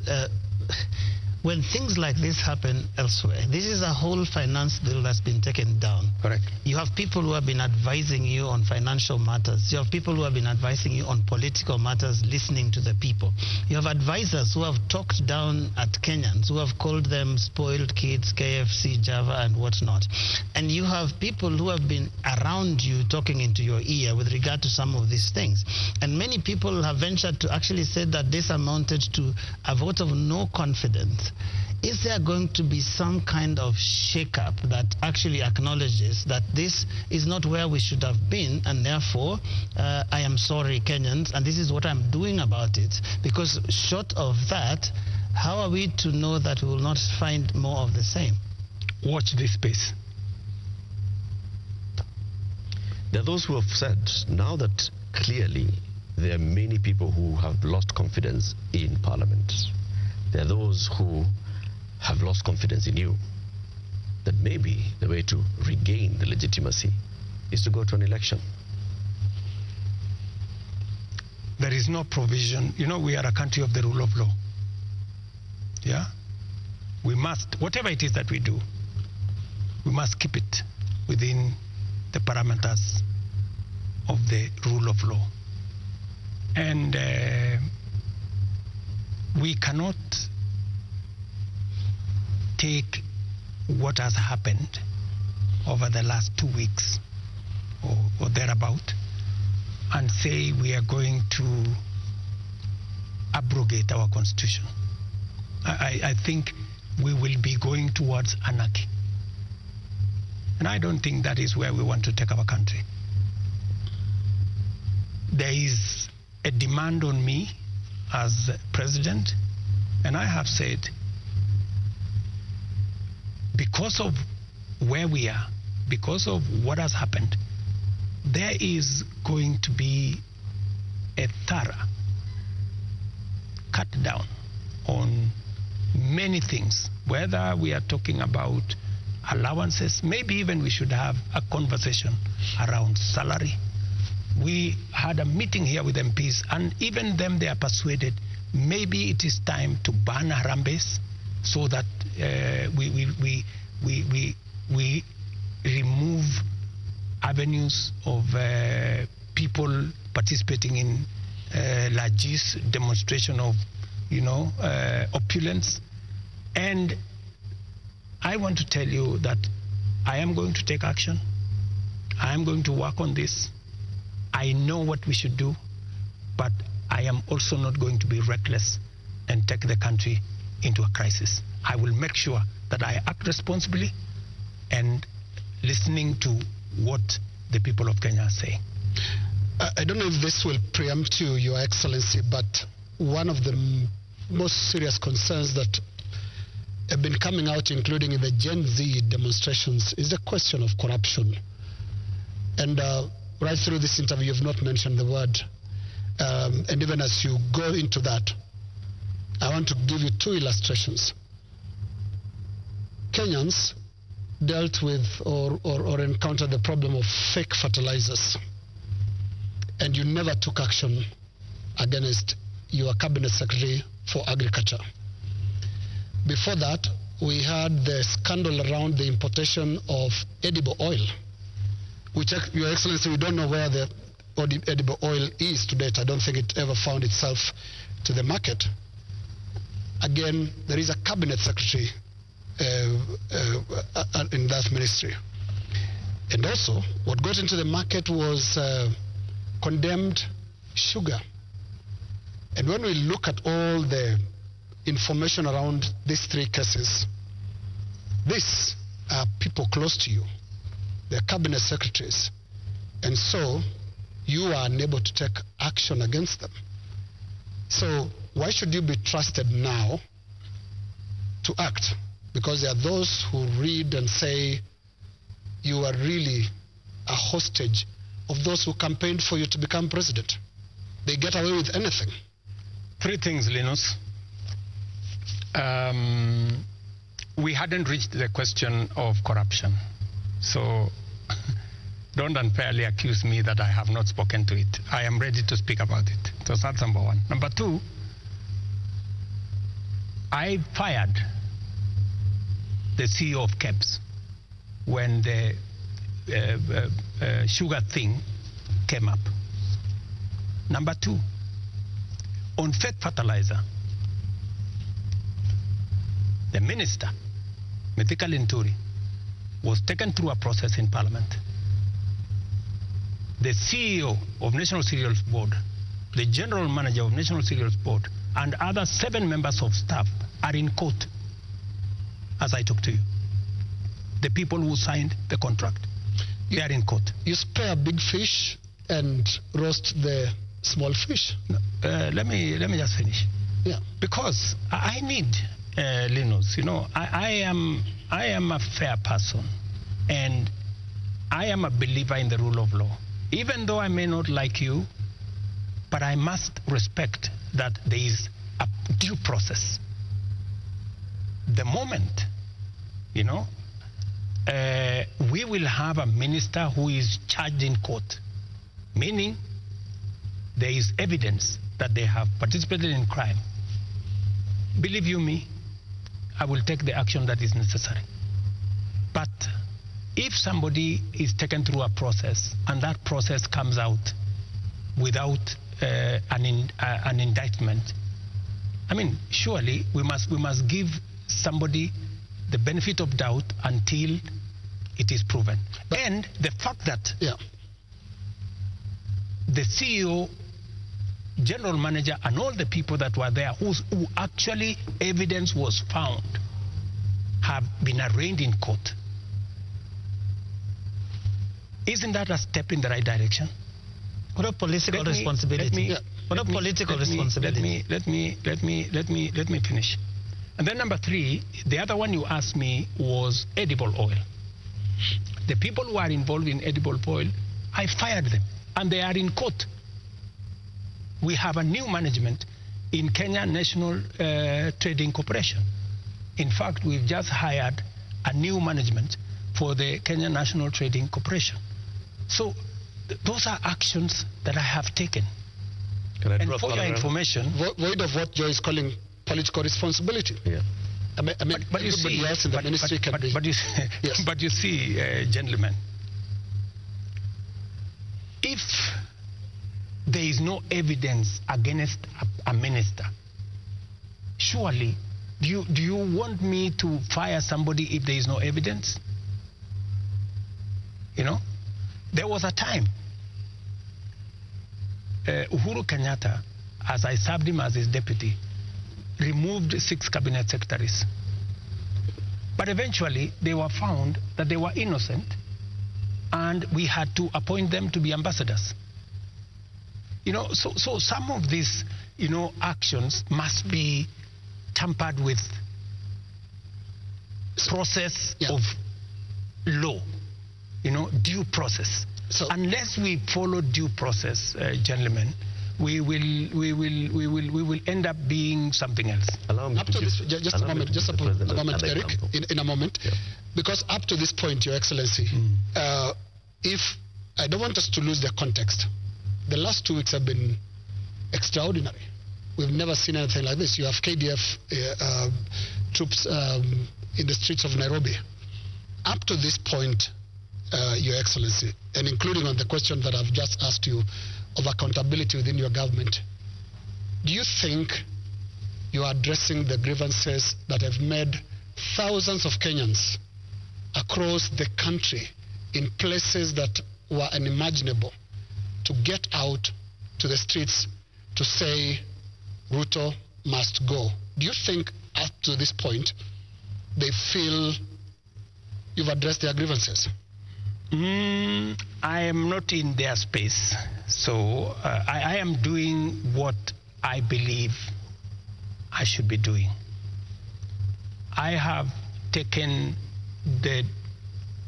when things like this happen elsewhere, this is a whole finance bill that's been taken down. Correct. You have people who have been advising you on financial matters. You have people who have been advising you on political matters, listening to the people. You have advisors who have talked down at Kenyans, who have called them spoiled kids, KFC, Java, and whatnot. And you have people who have been around you talking into your ear with regard to some of these things. And many people have ventured to actually say that this amounted to a vote of no confidence. Is there going to be some kind of shake-up that actually acknowledges that this is not where we should have been, and therefore, I am sorry, Kenyans, and this is what I'm doing about it? Because short of that, how are we to know that we will not find more of the same? Watch this space. There are those who have said now that clearly there are many people who have lost confidence in Parliament. There are those who have lost confidence in you, that maybe the way to regain the legitimacy is to go to an election. There is no provision. You know, we are a country of the rule of law. Yeah? We must, whatever it is that we do, we must keep it within the parameters of the rule of law. And we cannot take what has happened over the last 2 weeks or thereabout and say we are going to abrogate our constitution. I think we will be going towards anarchy. And I don't think that is where we want to take our country. There is a demand on me as president, and I have said, because of where we are, because of what has happened, there is going to be a thorough cut down on many things, whether we are talking about allowances, maybe even we should have a conversation around salary. We had a meeting here with MPs, and even them, they are persuaded maybe it is time to ban Harambes so that we remove avenues of people participating in largesse demonstration of, opulence. And I want to tell you that I am going to take action. I am going to work on this. I know what we should do, but I am also not going to be reckless and take the country into a crisis. I will make sure that I act responsibly and listening to what the people of Kenya are saying. I don't know if this will preempt you, Your Excellency, but one of the most serious concerns that have been coming out, including in the Gen Z demonstrations, is the question of corruption. And right through this interview, you've not mentioned the word. And even as you go into that, I want to give you two illustrations. Kenyans dealt with or encountered the problem of fake fertilizers. And you never took action against your cabinet secretary for agriculture. before that, we had the scandal around the importation of edible oil, which, Your Excellency, we don't know where the edible oil is to date. I don't think it ever found itself to the market. Again, there is a cabinet secretary in that ministry. And also, what got into the market was condemned sugar. And when we look at all the information around these three cases, these are people close to you. They're cabinet secretaries. And so you are unable to take action against them. So why should you be trusted now to act? Because there are those who read and say you are really a hostage of those who campaigned for you to become president. They get away with anything. Three things, Linus. We hadn't reached the question of corruption. So don't unfairly accuse me that I have not spoken to it. I am ready to speak about it. So that's number one. Number two, I fired the CEO of KEBS when the sugar thing came up. Number two, on fake fertilizer, the minister, Mithika Linturi, was taken through a process in Parliament. The CEO of National Cereals Board, the General Manager of National Cereals Board, and other 7 members of staff are in court as I talk to you. The people who signed the contract, they are in court. You spare big fish and roast the small fish. Let me just finish. Yeah. Because I need Linus. You know, I am a fair person, and I am a believer in the rule of law. Even though I may not like you, but I must respect that there is a due process. The moment, you know, we will have a minister who is charged in court, meaning there is evidence that they have participated in crime. Believe you me, I will take the action that is necessary. But if somebody is taken through a process and that process comes out without an indictment, I mean, surely we must give somebody the benefit of doubt until it is proven. And the fact that the CEO, general manager, and all the people that were there who actually evidence was found have been arraigned in court. Isn't that a step in the right direction? What a political responsibility. What a political responsibility. Let me finish. And then number 3, the other one you asked me was edible oil. The people who are involved in edible oil, I fired them, and they are in court. We have a new management in Kenya National Trading Corporation. In fact, we've just hired a new management for the Kenya National Trading Corporation. So those are actions that I have taken. And for your information, void of what Joe is calling political responsibility. Yeah. But you see, gentlemen, if there is no evidence against a minister, surely do you want me to fire somebody if there is no evidence? You know, there was a time Uhuru Kenyatta, as I served him as his deputy, removed 6 cabinet secretaries. But eventually they were found that they were innocent, and we had to appoint them to be ambassadors. You know, so some of these, you know, actions must be tampered with process of law, you know, due process. So unless we follow due process, gentlemen, we will end up being something else. Allow me just a moment, Eric, in a moment, because up to this point, Your Excellency, if I don't want us to lose the context, the last 2 weeks have been extraordinary. We've never seen anything like this. You have KDF troops in the streets of Nairobi. Up to this point, Your Excellency, and including on the question that I've just asked you of accountability within your government, do you think you are addressing the grievances that have made thousands of Kenyans across the country in places that were unimaginable to get out to the streets to say Ruto must go? Do you think up to this point they feel you've addressed their grievances? I am not in their space, so I am doing what I believe I should be doing. I have taken the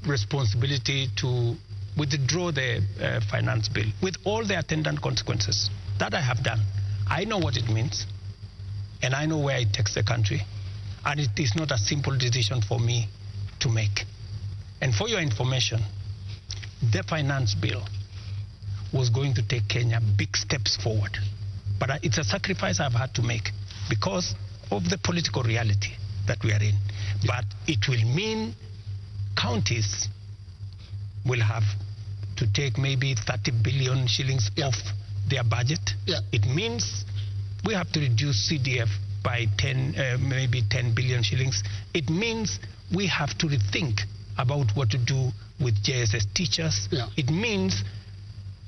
responsibility to withdraw the finance bill with all the attendant consequences. That I have done. I know what it means, and I know where it takes the country, and it is not a simple decision for me to make. And for your information, the finance bill was going to take Kenya big steps forward. But it's a sacrifice I've had to make because of the political reality that we are in. But it will mean counties will have to take maybe 30 billion shillings off their budget. It means we have to reduce CDF by maybe 10 billion shillings. It means we have to rethink about what to do with JSS teachers. It means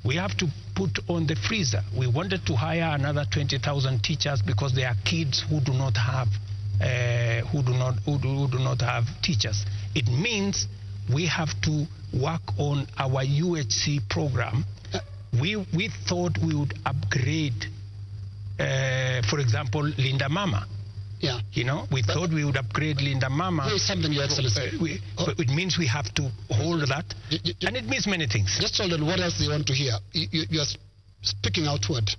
we have to put on the freezer. We wanted to hire another 20,000 teachers because there are kids who do not have who do not have teachers. It means we have to work on our UHC program. We thought we would upgrade, for example, Linda Mama. You know, we thought we would upgrade Linda Mama. Here's something, Your Excellency. It means we have to hold that, and it means many things. Just hold on, what else do you want to hear? You are speaking outward,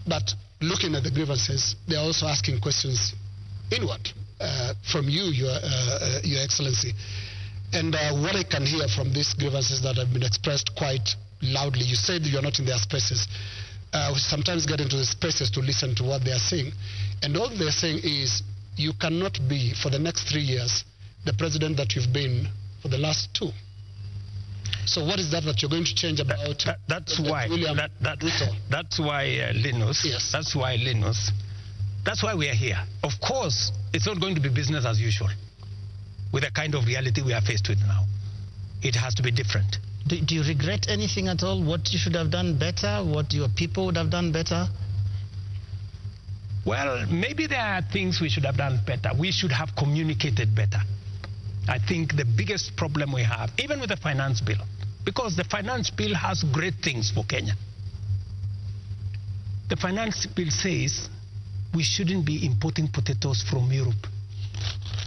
but looking at the grievances, they are also asking questions inward from you, Your Excellency. And what I can hear from these grievances that have been expressed quite loudly, you said you are not in their spaces. We sometimes get into the spaces to listen to what they are saying. And all they're saying is, you cannot be, for the next 3 years, the president that you've been for the last 2. So what is that you're going to change about? That's why William Ruto? That's why Linus. Yes. That's why Linus. That's why we are here. Of course, it's not going to be business as usual with the kind of reality we are faced with now. It has to be different. Do you regret anything at all? What you should have done better? What your people would have done better? Well, maybe there are things we should have done better. We should have communicated better. I think the biggest problem we have, even with the finance bill, because the finance bill has great things for Kenya. The finance bill says we shouldn't be importing potatoes from Europe.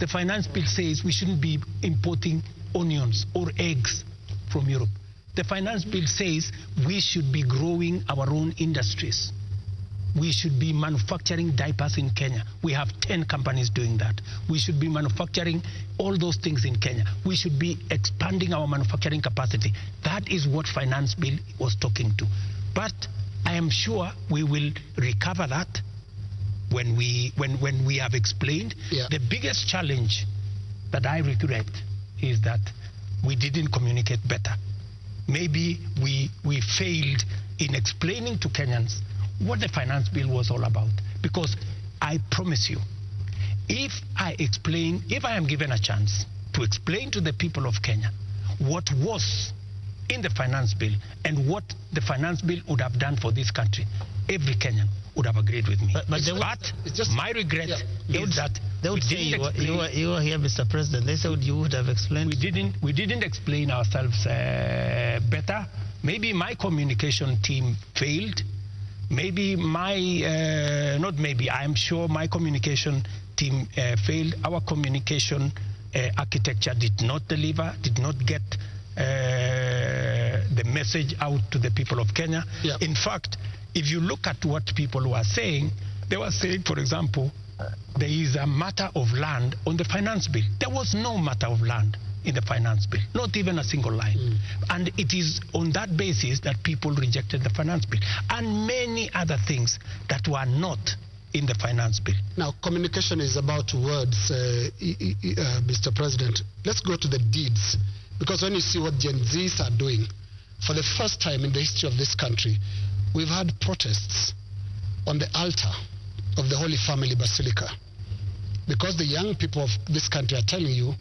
The finance bill says we shouldn't be importing onions or eggs from Europe. The finance bill says we should be growing our own industries. We should be manufacturing diapers in Kenya. We have 10 companies doing that. We should be manufacturing all those things in Kenya. We should be expanding our manufacturing capacity. That is what finance bill was talking to. But I am sure we will recover that when we have explained. The biggest challenge that I regret is that we didn't communicate better. Maybe we failed in explaining to Kenyans what the finance bill was all about. Because I promise you, if I am given a chance to explain to the people of Kenya what was in the finance bill and what the finance bill would have done for this country, every Kenyan would have agreed with me. But my regret is that they would say you were here, Mr. President. They said you would have explained. We didn't explain ourselves better. Maybe my communication team failed. Maybe I'm sure my communication team failed. Our communication architecture did not deliver, did not get the message out to the people of Kenya. In fact, if you look at what people were saying, they were saying, for example, there is a matter of land on the finance bill. There was no matter of land in the finance bill, not even a single line. And it is on that basis that people rejected the finance bill and many other things that were not in the finance bill. Now, communication is about words, Mr. President. Let's go to the deeds, because when you see what Gen Zs are doing, for the first time in the history of this country, we've had protests on the altar of the Holy Family Basilica, because the young people of this country are telling you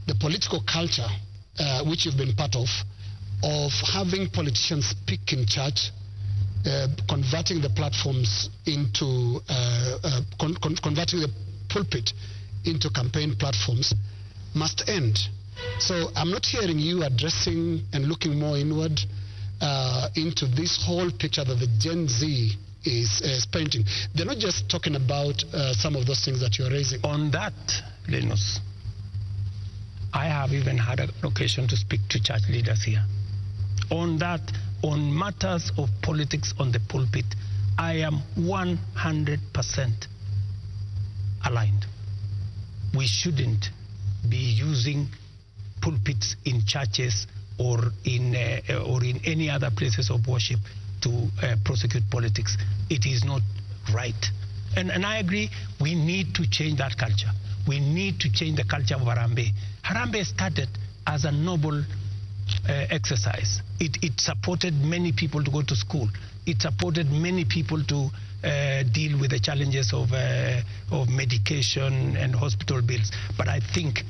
the political culture, which you've been part of having politicians speak in church, converting the platforms into, converting the pulpit into campaign platforms, must end. So I'm not hearing you addressing and looking more inward into this whole picture that the Gen Z is painting. They're not just talking about some of those things that you're raising. On that, Linus, I have even had an occasion to speak to church leaders here. On that, on matters of politics on the pulpit, I am 100% aligned. We shouldn't be using pulpits in churches or in any other places of worship to prosecute politics. It is not right. And I agree, we need to change that culture. We need to change the culture of Harambee. Harambee started as a noble exercise. It supported many people to go to school. It supported many people to deal with the challenges of medication and hospital bills. But I think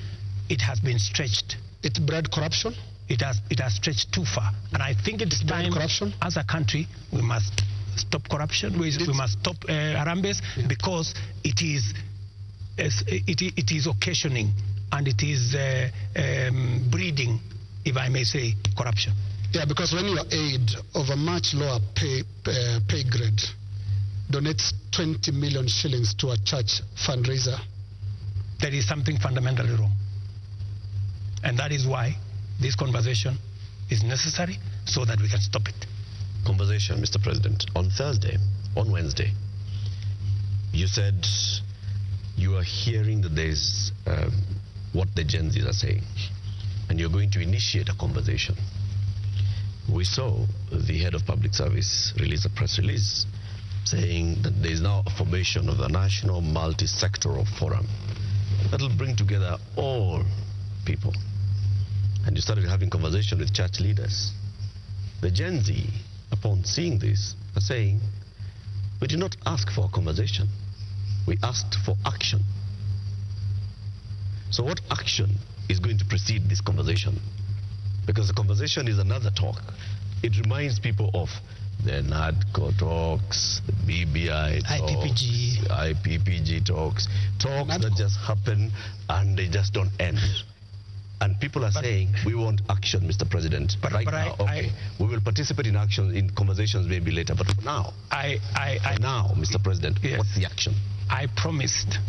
it has been stretched. It bred corruption? It has stretched too far. And I think it's time, as a country, we must stop corruption. We must stop Harambees, because it is occasioning and it is breeding, if I may say, corruption. Yeah, because when your aid of a much lower pay grade donates 20 million shillings to a church fundraiser, there is something fundamentally wrong. And that is why this conversation is necessary, so that we can stop it. Conversation, Mr. President. On Wednesday, you said you are hearing that there's what the Gen Zs are saying, and you're going to initiate a conversation. We saw the head of public service release a press release saying that there is now a formation of a national multi-sectoral forum that will bring together all people. And you started having conversation with church leaders. The Gen Z, upon seeing this, are saying, we did not ask for a conversation. We asked for action. So what action is going to precede this conversation? Because the conversation is another talk. It reminds people of the NADCO talks, the BBI talks, IPPG talks that just happen and they just don't end. And people are saying, we want action, Mr. President. But right now, we will participate in action, in conversations maybe later. But for now, Mr. President, yes, what's the action? I promised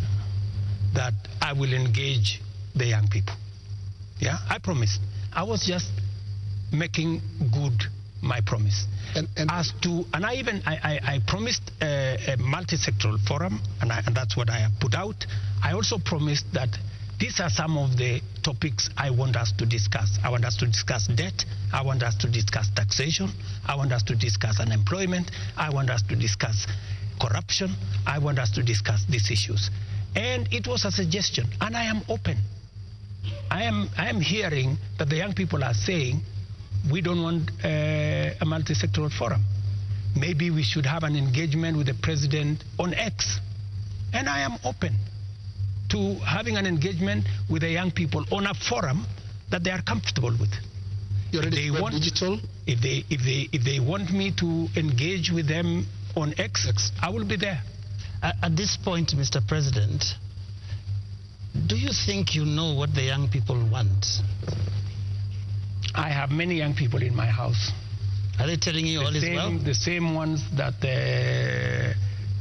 that I will engage the young people. Yeah, I promised. I was just making good my promise. And I promised a multi-sectoral forum, and that's what I have put out. I also promised that these are some of the topics I want us to discuss. I want us to discuss debt. I want us to discuss taxation. I want us to discuss unemployment. I want us to discuss corruption. I want us to discuss these issues. And it was a suggestion, and I am open. I am hearing that the young people are saying, we don't want a multi-sectoral forum. Maybe we should have an engagement with the president on X. And I am open to having an engagement with the young people on a forum that they are comfortable with. You're ready for digital? If they want me to engage with them on X, I will be there. At this point, Mr. President, do you think you know what the young people want? I have many young people in my house. Are they telling you all is well? The same ones that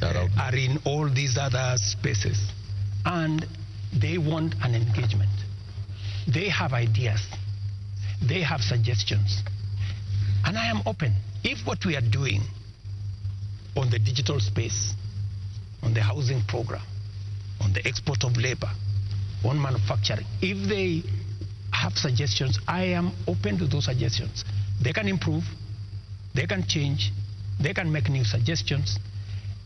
are in all these other spaces. And they want an engagement. They have ideas. They have suggestions. And I am open. If what we are doing on the digital space, on the housing program, on the export of labor, on manufacturing, if they have suggestions, I am open to those suggestions. They can improve, they can change, they can make new suggestions.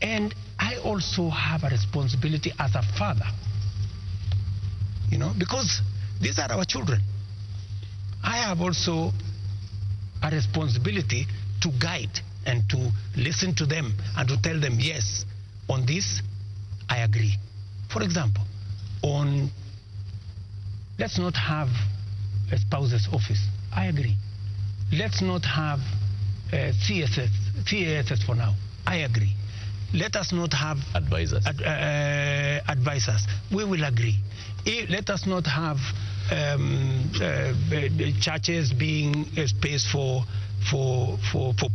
And I also have a responsibility as a father, because these are our children. I have also a responsibility to guide and to listen to them and to tell them, yes, on this, I agree. For example, let's not have a spouse's office. I agree. Let's not have CASS for now. I agree. Let us not have advisors. Advisors. We will agree. Let us not have churches being a space for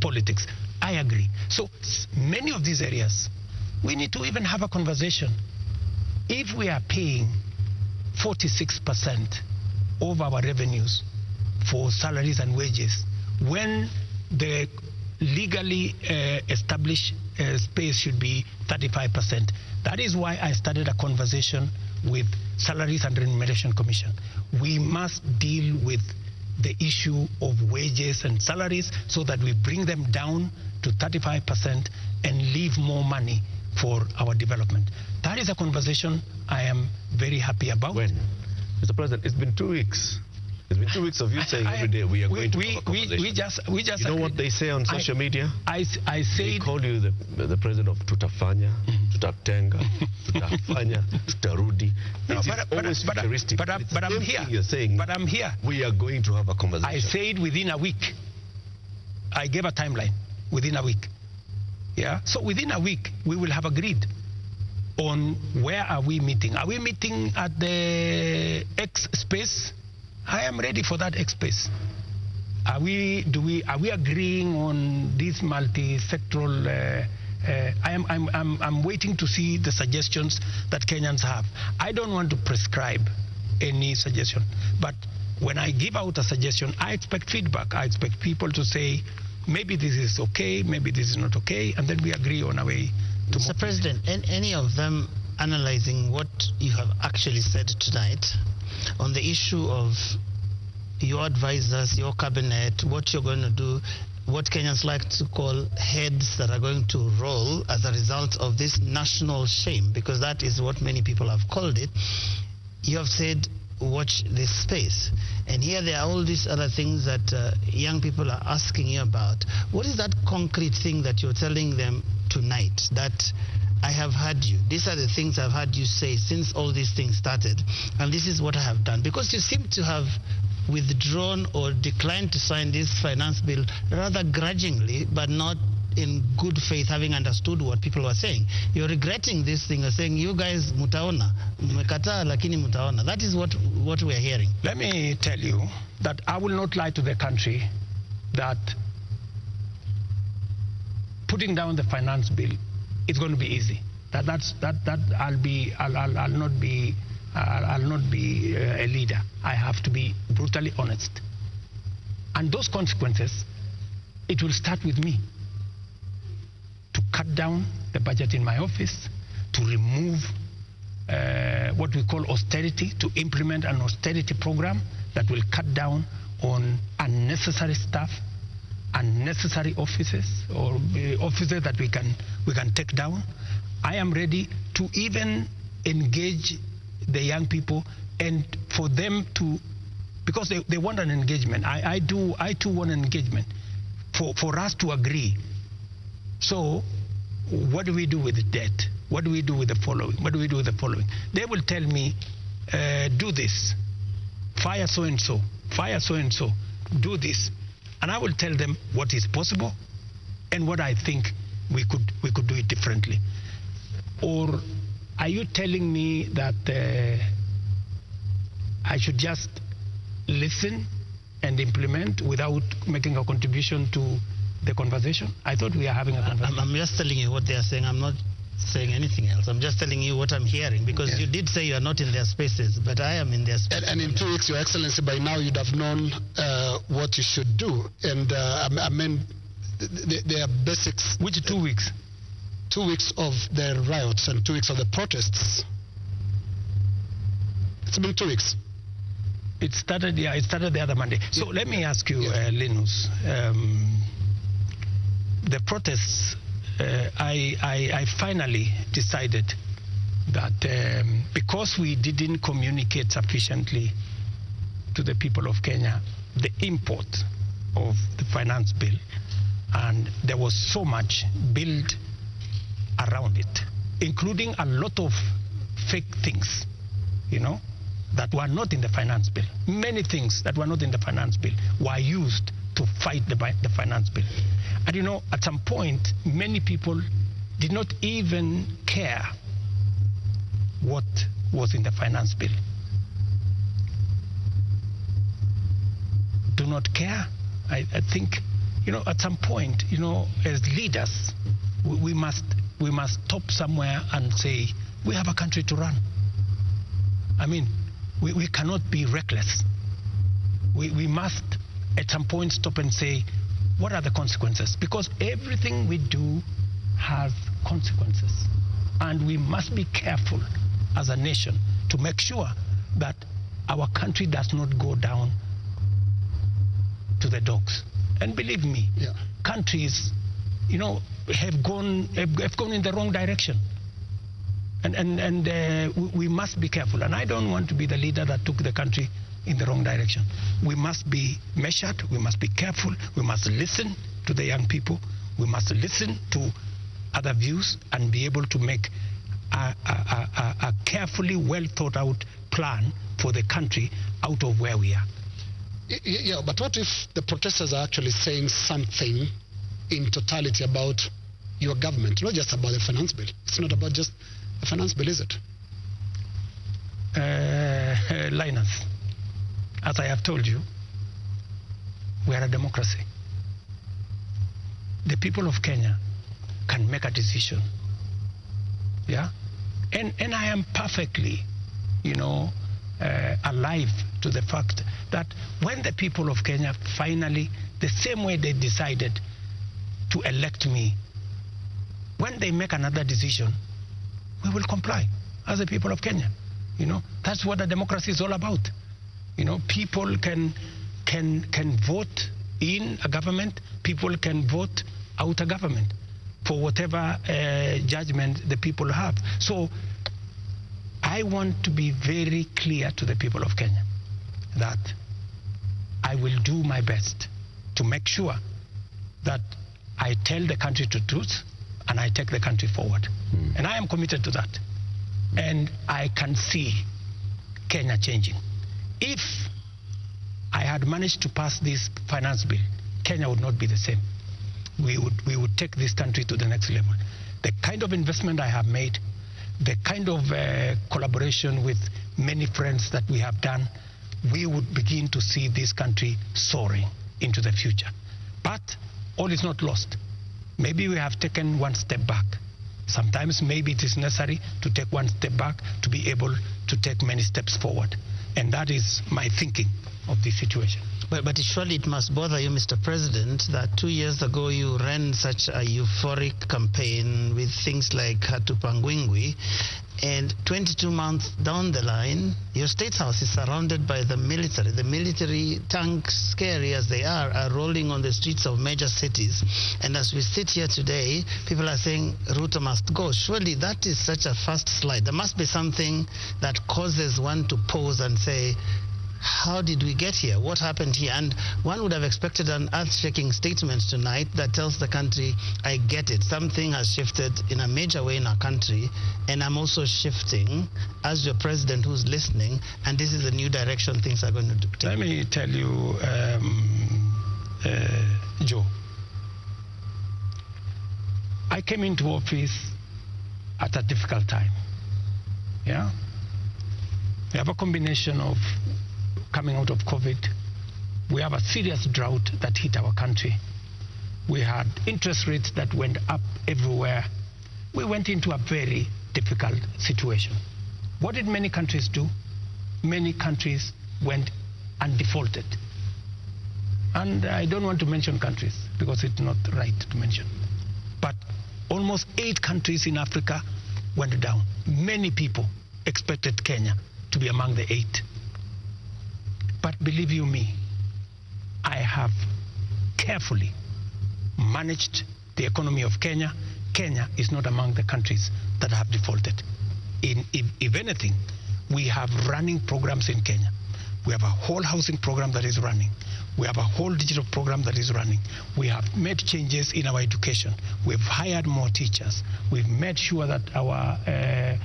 politics. I agree. So many of these areas, we need to even have a conversation. If we are paying 46% of our revenues for salaries and wages, when the legally established space should be 35%. That is why I started a conversation with Salaries and Remuneration Commission. We must deal with the issue of wages and salaries so that we bring them down to 35% and leave more money for our development. That is a conversation I am very happy about. When? Mr. President, it's been 2 weeks. It's been 2 weeks of you saying every day we are going to have a conversation. We just you know what they say on social media? I say they call you the president of tutafanya, tutatenga, tutafanya, tutarudi. No, but I'm here. You're saying, but I'm here. We are going to have a conversation. I said within a week. I gave a timeline. Within a week. Yeah. So within a week we will have agreed on where are we meeting. Are we meeting at the X space? I am ready for that X space. Are we agreeing on this multi-sectoral? I'm waiting to see the suggestions that Kenyans have. I don't want to prescribe any suggestion, but when I give out a suggestion, I expect feedback. I expect people to say, maybe this is okay, maybe this is not okay, and then we agree on a way to move. Mr. President, any of them analyzing what you have actually said tonight on the issue of your advisors, your cabinet, what you're going to do, what Kenyans like to call heads that are going to roll as a result of this national shame, because that is what many people have called it. You have said, watch this space. And here there are all these other things that young people are asking you about. What is that concrete thing that you're telling them tonight that I have heard you? These are the things I've heard you say since all these things started, and this is what I have done. Because you seem to have withdrawn or declined to sign this finance bill rather grudgingly, but not in good faith, having understood what people were saying. You're regretting this thing, you're saying, you guys mutaona, mmekataa lakini mutaona. That is what we're hearing. Let me tell you that I will not lie to the country that putting down the finance bill is going to be easy. I'll not be a leader. I have to be brutally honest. And those consequences, it will start with me. To cut down the budget in my office, to remove what we call austerity, to implement an austerity program that will cut down on unnecessary stuff, unnecessary offices, or offices that we can take down. I am ready to even engage the young people and for them to, because they want an engagement. I too want an engagement for us to agree. So what do we do with the debt? What do we do with the following? What do we do with the following? They will tell me, do this, fire so-and-so, fire so-and-so, do this. And I will tell them what is possible and what I think we could do it differently. Or are you telling me that I should just listen and implement without making a contribution to the conversation? I thought we are having a conversation. I'm just telling you what they are saying. I'm not saying anything else. I'm just telling you what I'm hearing, because yes, you did say you are not in their spaces, but I am in their spaces. And in 2 weeks, Your Excellency, by now you'd have known what you should do. And I mean, there are basics. Which 2 weeks? 2 weeks of the riots and 2 weeks of the protests. It's been 2 weeks. It started the other Monday. So let me ask you, Linus, the protests, I finally decided that because we didn't communicate sufficiently to the people of Kenya the import of the finance bill, and there was so much built around it, including a lot of fake things, that were not in the finance bill. Many things that were not in the finance bill were used to fight the finance bill. And at some point, many people did not even care what was in the finance bill. Do not care. I think, at some point, as leaders, we must stop somewhere and say, we have a country to run. I mean, we cannot be reckless. We must, at some point, stop and say, what are the consequences? Because everything we do has consequences. And we must be careful as a nation to make sure that our country does not go down to the dogs. And believe me, countries, have gone in the wrong direction. And we must be careful. And I don't want to be the leader that took the country in the wrong direction. We must be measured. We must be careful. We must listen to the young people. We must listen to other views and be able to make a carefully well thought out plan for the country out of where we are. Yeah, but what if the protesters are actually saying something in totality about your government, not just about the finance bill? It's not about just the finance bill, is it? Linus, as I have told you, we are a democracy. The people of Kenya can make a decision. Yeah? And I am perfectly, alive to the fact that when the people of Kenya finally, the same way they decided to elect me, when they make another decision, we will comply as the people of Kenya. That's what a democracy is all about. People can vote in a government, people can vote out a government for whatever judgment the people have. So I want to be very clear to the people of Kenya that I will do my best to make sure that I tell the country the truth and I take the country forward. And I am committed to that. And I can see Kenya changing. If I had managed to pass this finance bill, Kenya would not be the same. We would take this country to the next level. The kind of investment I have made, the kind of collaboration with many friends that we have done, we would begin to see this country soaring into the future. But all is not lost. Maybe we have taken one step back. Sometimes maybe it is necessary to take one step back to be able to take many steps forward. And that is my thinking of this situation. But surely it must bother you, Mr. President, that 2 years ago you ran such a euphoric campaign with things like Hatupangwingwi, and 22 months down the line, your State House is surrounded by the military. The military tanks, scary as they are rolling on the streets of major cities. And as we sit here today, people are saying Ruto must go. Surely that is such a fast slide. There must be something that causes one to pause and say, how did we get here? What happened here? And one would have expected an earth-shaking statement tonight that tells the country, I get it. Something has shifted in a major way in our country, and I'm also shifting as your president who's listening, and this is the new direction things are going to take. Let me tell you, Joe, I came into office at a difficult time. Yeah? We have a combination of coming out of COVID. We have a serious drought that hit our country. We had interest rates that went up everywhere. We went into a very difficult situation. What did many countries do? Many countries went and defaulted. And I don't want to mention countries because it's not right to mention. But almost 8 countries in Africa went down. Many people expected Kenya to be among the 8. But believe you me, I have carefully managed the economy of Kenya. Kenya is not among the countries that have defaulted. If anything, we have running programs in Kenya. We have a whole housing program that is running. We have a whole digital program that is running. We have made changes in our education. We've hired more teachers. We've made sure that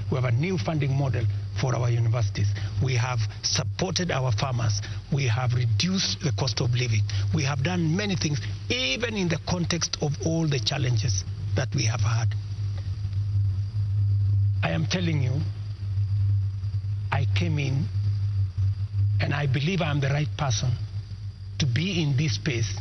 we have a new funding model for our universities. We have supported our farmers. We have reduced the cost of living. We have done many things, even in the context of all the challenges that we have had. I am telling you, I came in and I believe I am the right person to be in this space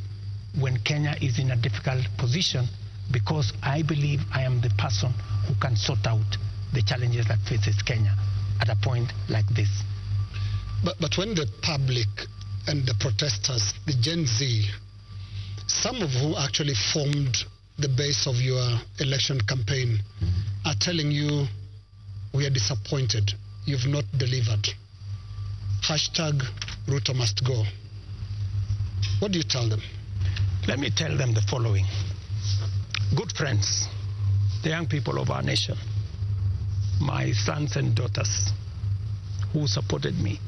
when Kenya is in a difficult position, because I believe I am the person who can sort out the challenges that faces Kenya at a point like this. But when the public and the protesters, the Gen Z, some of who actually formed the base of your election campaign, are telling you, we are disappointed, you've not delivered. Hashtag Ruto must go. What do you tell them? Let me tell them the following. Good friends, the young people of our nation, my sons and daughters who supported me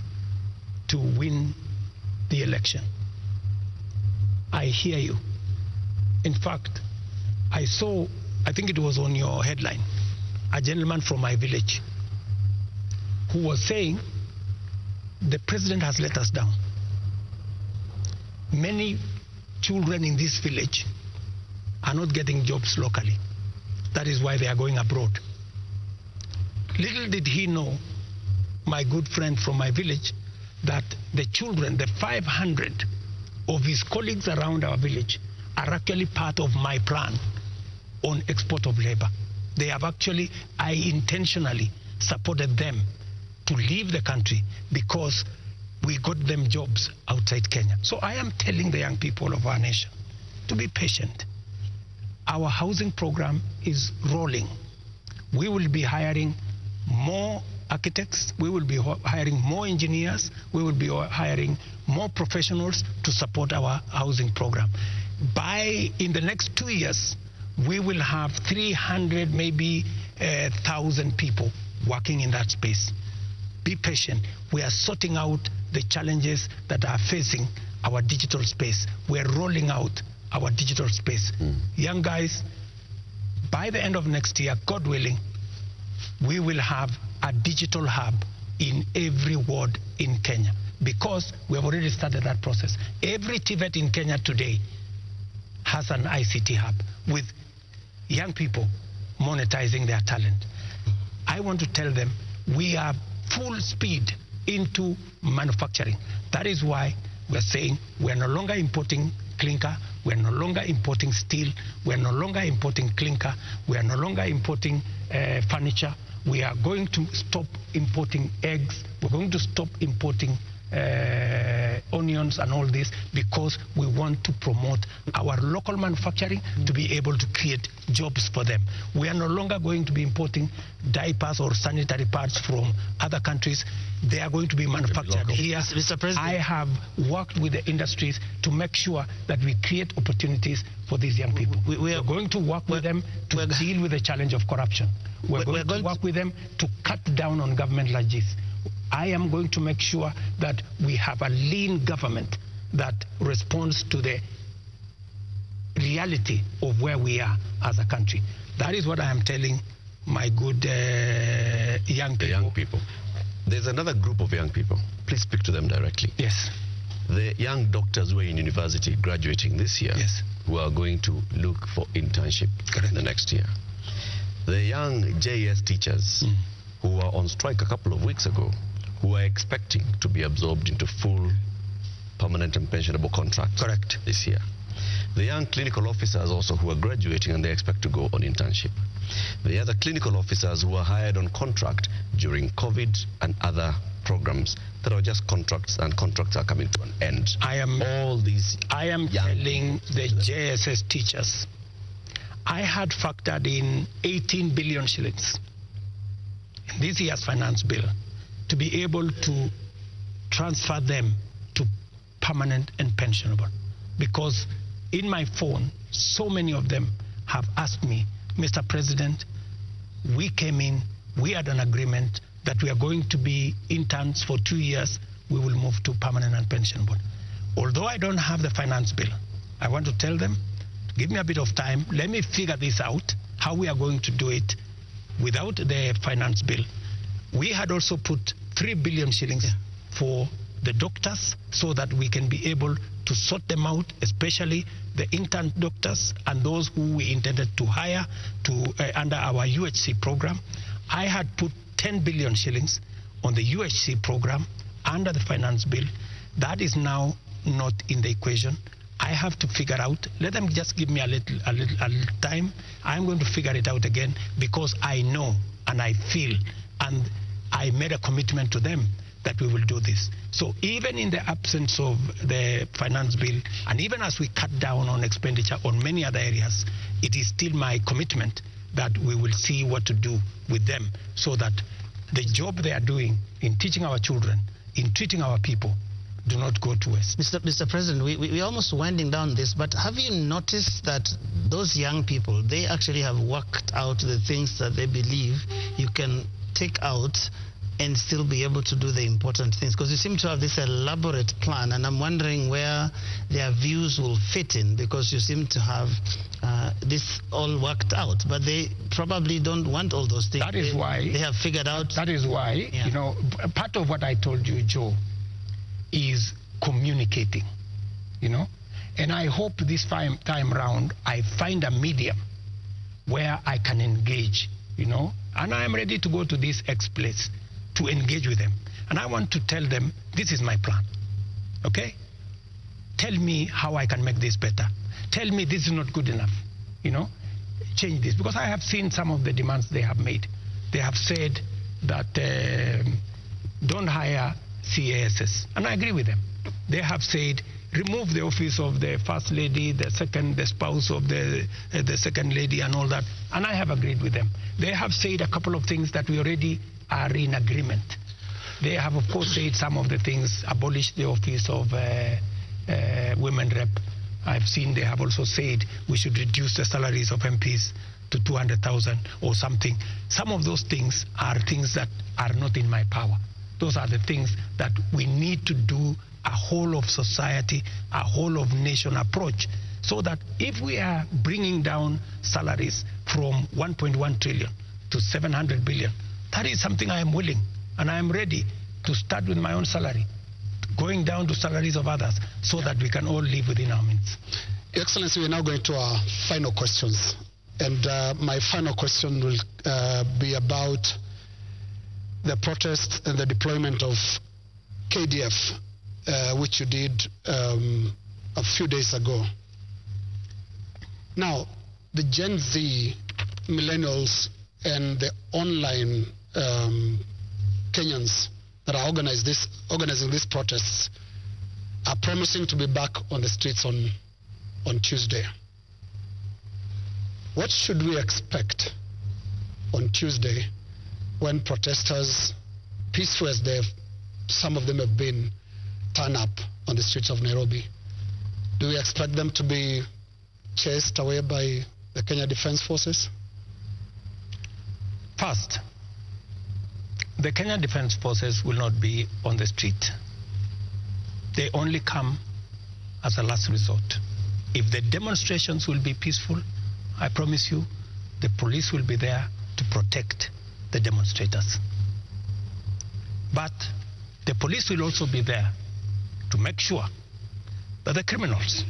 to win the election, I hear you. In fact, I saw, I think it was on your headline, a gentleman from my village who was saying, the president has let us down. Many children in this village are not getting jobs locally. That is why they are going abroad. Little did he know, my good friend from my village, that the children, the 500 of his colleagues around our village, are actually part of my plan on export of labor. They have actually, I intentionally supported them to leave the country because we got them jobs outside Kenya. So I am telling the young people of our nation to be patient. Our housing program is rolling. We will be hiring more architects, we will be hiring more engineers, we will be hiring more professionals to support our housing program. In the next 2 years, we will have 300, maybe 1,000 people working in that space. Be patient. We are sorting out the challenges that are facing our digital space. We are rolling out our digital space. Young guys, by the end of next year, God willing, we will have a digital hub in every ward in Kenya, because we have already started that process. Every TVET in Kenya today has an ICT hub with young people monetizing their talent. I want to tell them we are full speed into manufacturing. That is why we're saying we're no longer importing clinker, we're no longer importing steel, we're no longer importing clinker, we are no longer importing furniture. We are going to stop importing eggs, we're going to stop importing onions and all this, because we want to promote our local manufacturing to be able to create jobs for them. We are no longer going to be importing diapers or sanitary pads from other countries. They are going to be manufactured here. Mr. President, I have worked with the industries to make sure that we create opportunities for these young people. We are going to work with them to deal with the challenge of corruption. We're going to work with them to cut down on government largesse. I am going to make sure that we have a lean government that responds to the reality of where we are as a country. That is what I am telling my good young people. The young people. There's another group of young people. Please speak to them directly. Yes. The young doctors who are in university graduating this year, yes, who are going to look for internship in the next year. The young JS teachers who were on strike a couple of weeks ago, who are expecting to be absorbed into full permanent and pensionable contracts this year. The young clinical officers also who are graduating and they expect to go on internship. The other clinical officers who are hired on contract during COVID and other programs that are just contracts, and contracts are coming to an end. I am telling the JSS teachers, I had factored in 18 billion shillings in this year's finance bill to be able to transfer them to permanent and pensionable. Because in my phone, so many of them have asked me, Mr. President, we came in, we had an agreement that we are going to be interns for 2 years, we will move to permanent and pensionable. Although I don't have the finance bill, I want to tell them, give me a bit of time, let me figure this out, how we are going to do it without the finance bill. We had also put 3 billion shillings for the doctors so that we can be able to sort them out, especially the intern doctors and those who we intended to hire under our UHC program. I had put 10 billion shillings on the UHC program under the finance bill. That is now not in the equation. I have to figure out, let them just give me a little time. I'm going to figure it out again because I know and I feel and I made a commitment to them that we will do this. So even in the absence of the finance bill and even as we cut down on expenditure on many other areas, it is still my commitment that we will see what to do with them so that the job they are doing in teaching our children, in treating our people, do not go to waste. Mr. President, we're almost winding down this, but have you noticed that those young people, they actually have worked out the things that they believe you can take out and still be able to do the important things? Because you seem to have this elaborate plan, and I'm wondering where their views will fit in, because you seem to have this all worked out, but they probably don't want all those things. That is why they have figured out. That is why, you know, part of what I told you, Joe, is communicating, you know, and I hope this time round I find a medium where I can engage, you know, and I am ready to go to this X place to engage with them, and I want to tell them this is my plan. Okay, tell me how I can make this better. Tell me this is not good enough, you know, change this, because I have seen some of the demands they have made. They have said that don't hire CASs, and I agree with them. They have said remove the office of the first lady, the spouse of the second lady, and all that, and I have agreed with them. They have said a couple of things that we already are in agreement. They have, of course, said some of the things, abolish the office of women rep. I've seen they have also said we should reduce the salaries of MPs to 200,000 or something. Some of those things are things that are not in my power. Those are the things that we need to do, a whole of society, a whole of nation approach, so that if we are bringing down salaries from 1.1 trillion to 700 billion, that is something I am willing and I am ready to start with my own salary, going down to salaries of others, so that we can all live within our means. Your Excellency, we're now going to our final questions. And my final question will be about the protest and the deployment of KDF, which you did a few days ago. Now, the Gen Z, millennials, and the online Kenyans that are organizing these protests are promising to be back on the streets on Tuesday. What should we expect on Tuesday when protesters, peaceful as some of them have been, turn up on the streets of Nairobi? Do we expect them to be chased away by the Kenya Defense Forces? First, the Kenya Defense Forces will not be on the street. They only come as a last resort. If the demonstrations will be peaceful, I promise you, the police will be there to protect the demonstrators. But the police will also be there to make sure that the criminals,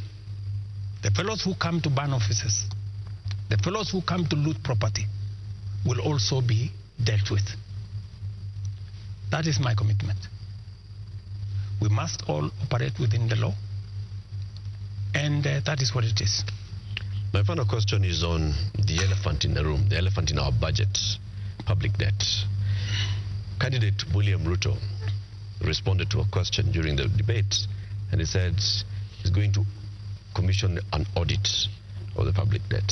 the fellows who come to burn offices, the fellows who come to loot property, will also be dealt with. That is my commitment. We must all operate within the law, and that is what it is. My final question is on the elephant in the room, the elephant in our budget, public debt. Candidate William Ruto responded to a question during the debate, and he said he's going to commission an audit of the public debt.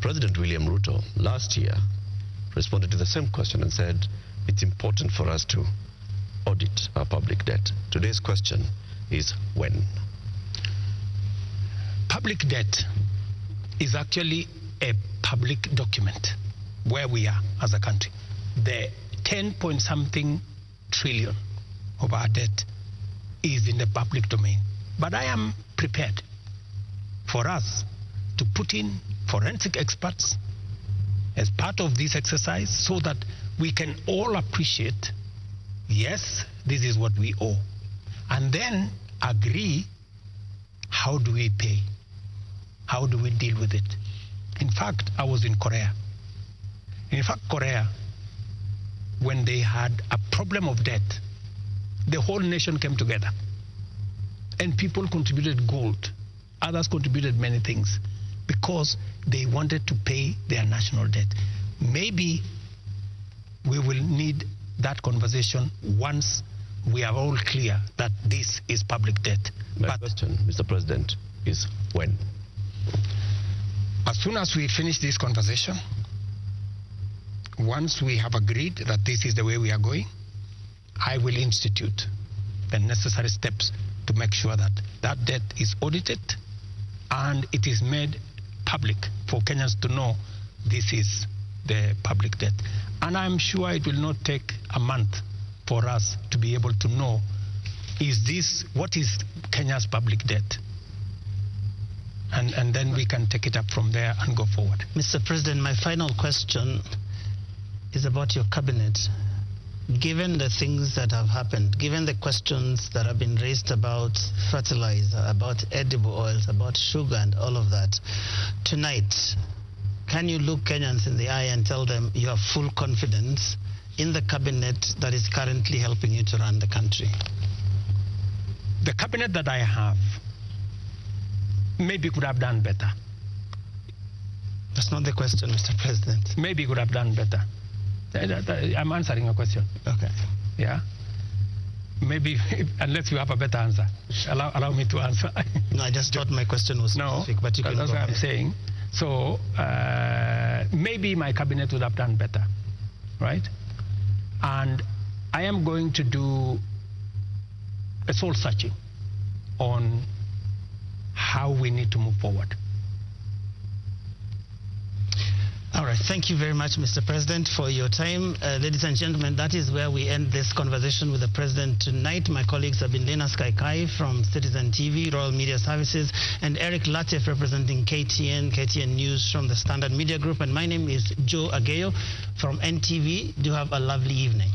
President William Ruto last year responded to the same question and said it's important for us to audit our public debt. Today's question is when? Public debt is actually a public document where we are as a country. The 10-point-something trillion of our debt is in the public domain. But I am prepared for us to put in forensic experts as part of this exercise so that we can all appreciate, yes, this is what we owe, and then agree, how do we pay? How do we deal with it? In fact, I was in Korea. Korea, when they had a problem of debt, the whole nation came together. And people contributed gold. Others contributed many things because they wanted to pay their national debt. Maybe we will need that conversation once we are all clear that this is public debt. My question, Mr. President, is when? As soon as we finish this conversation, once we have agreed that this is the way we are going, I will institute the necessary steps to make sure that that debt is audited and it is made public for Kenyans to know this is the public debt. And I'm sure it will not take a month for us to be able to know, what is Kenya's public debt? And then we can take it up from there and go forward. Mr. President, my final question is about your cabinet. Given the things that have happened, given the questions that have been raised about fertilizer, about edible oils, about sugar and all of that, tonight, can you look Kenyans in the eye and tell them you have full confidence in the cabinet that is currently helping you to run the country? The cabinet that I have maybe could have done better. That's not the question, Mr. President. Maybe could have done better. I'm answering your question. Okay. Yeah. Maybe, unless you have a better answer, allow me to answer. No, I just thought my question was specific, but you can that's go what ahead. I'm saying. So maybe my cabinet would have done better, right? And I am going to do a soul searching on how we need to move forward. All right. Thank you very much, Mr. President, for your time. Ladies and gentlemen, that is where we end this conversation with the President tonight. My colleagues have been Lena Skaikai from Citizen TV, Royal Media Services, and Eric Latif representing KTN News from the Standard Media Group. And my name is Joe Ageyo from NTV. Do have a lovely evening.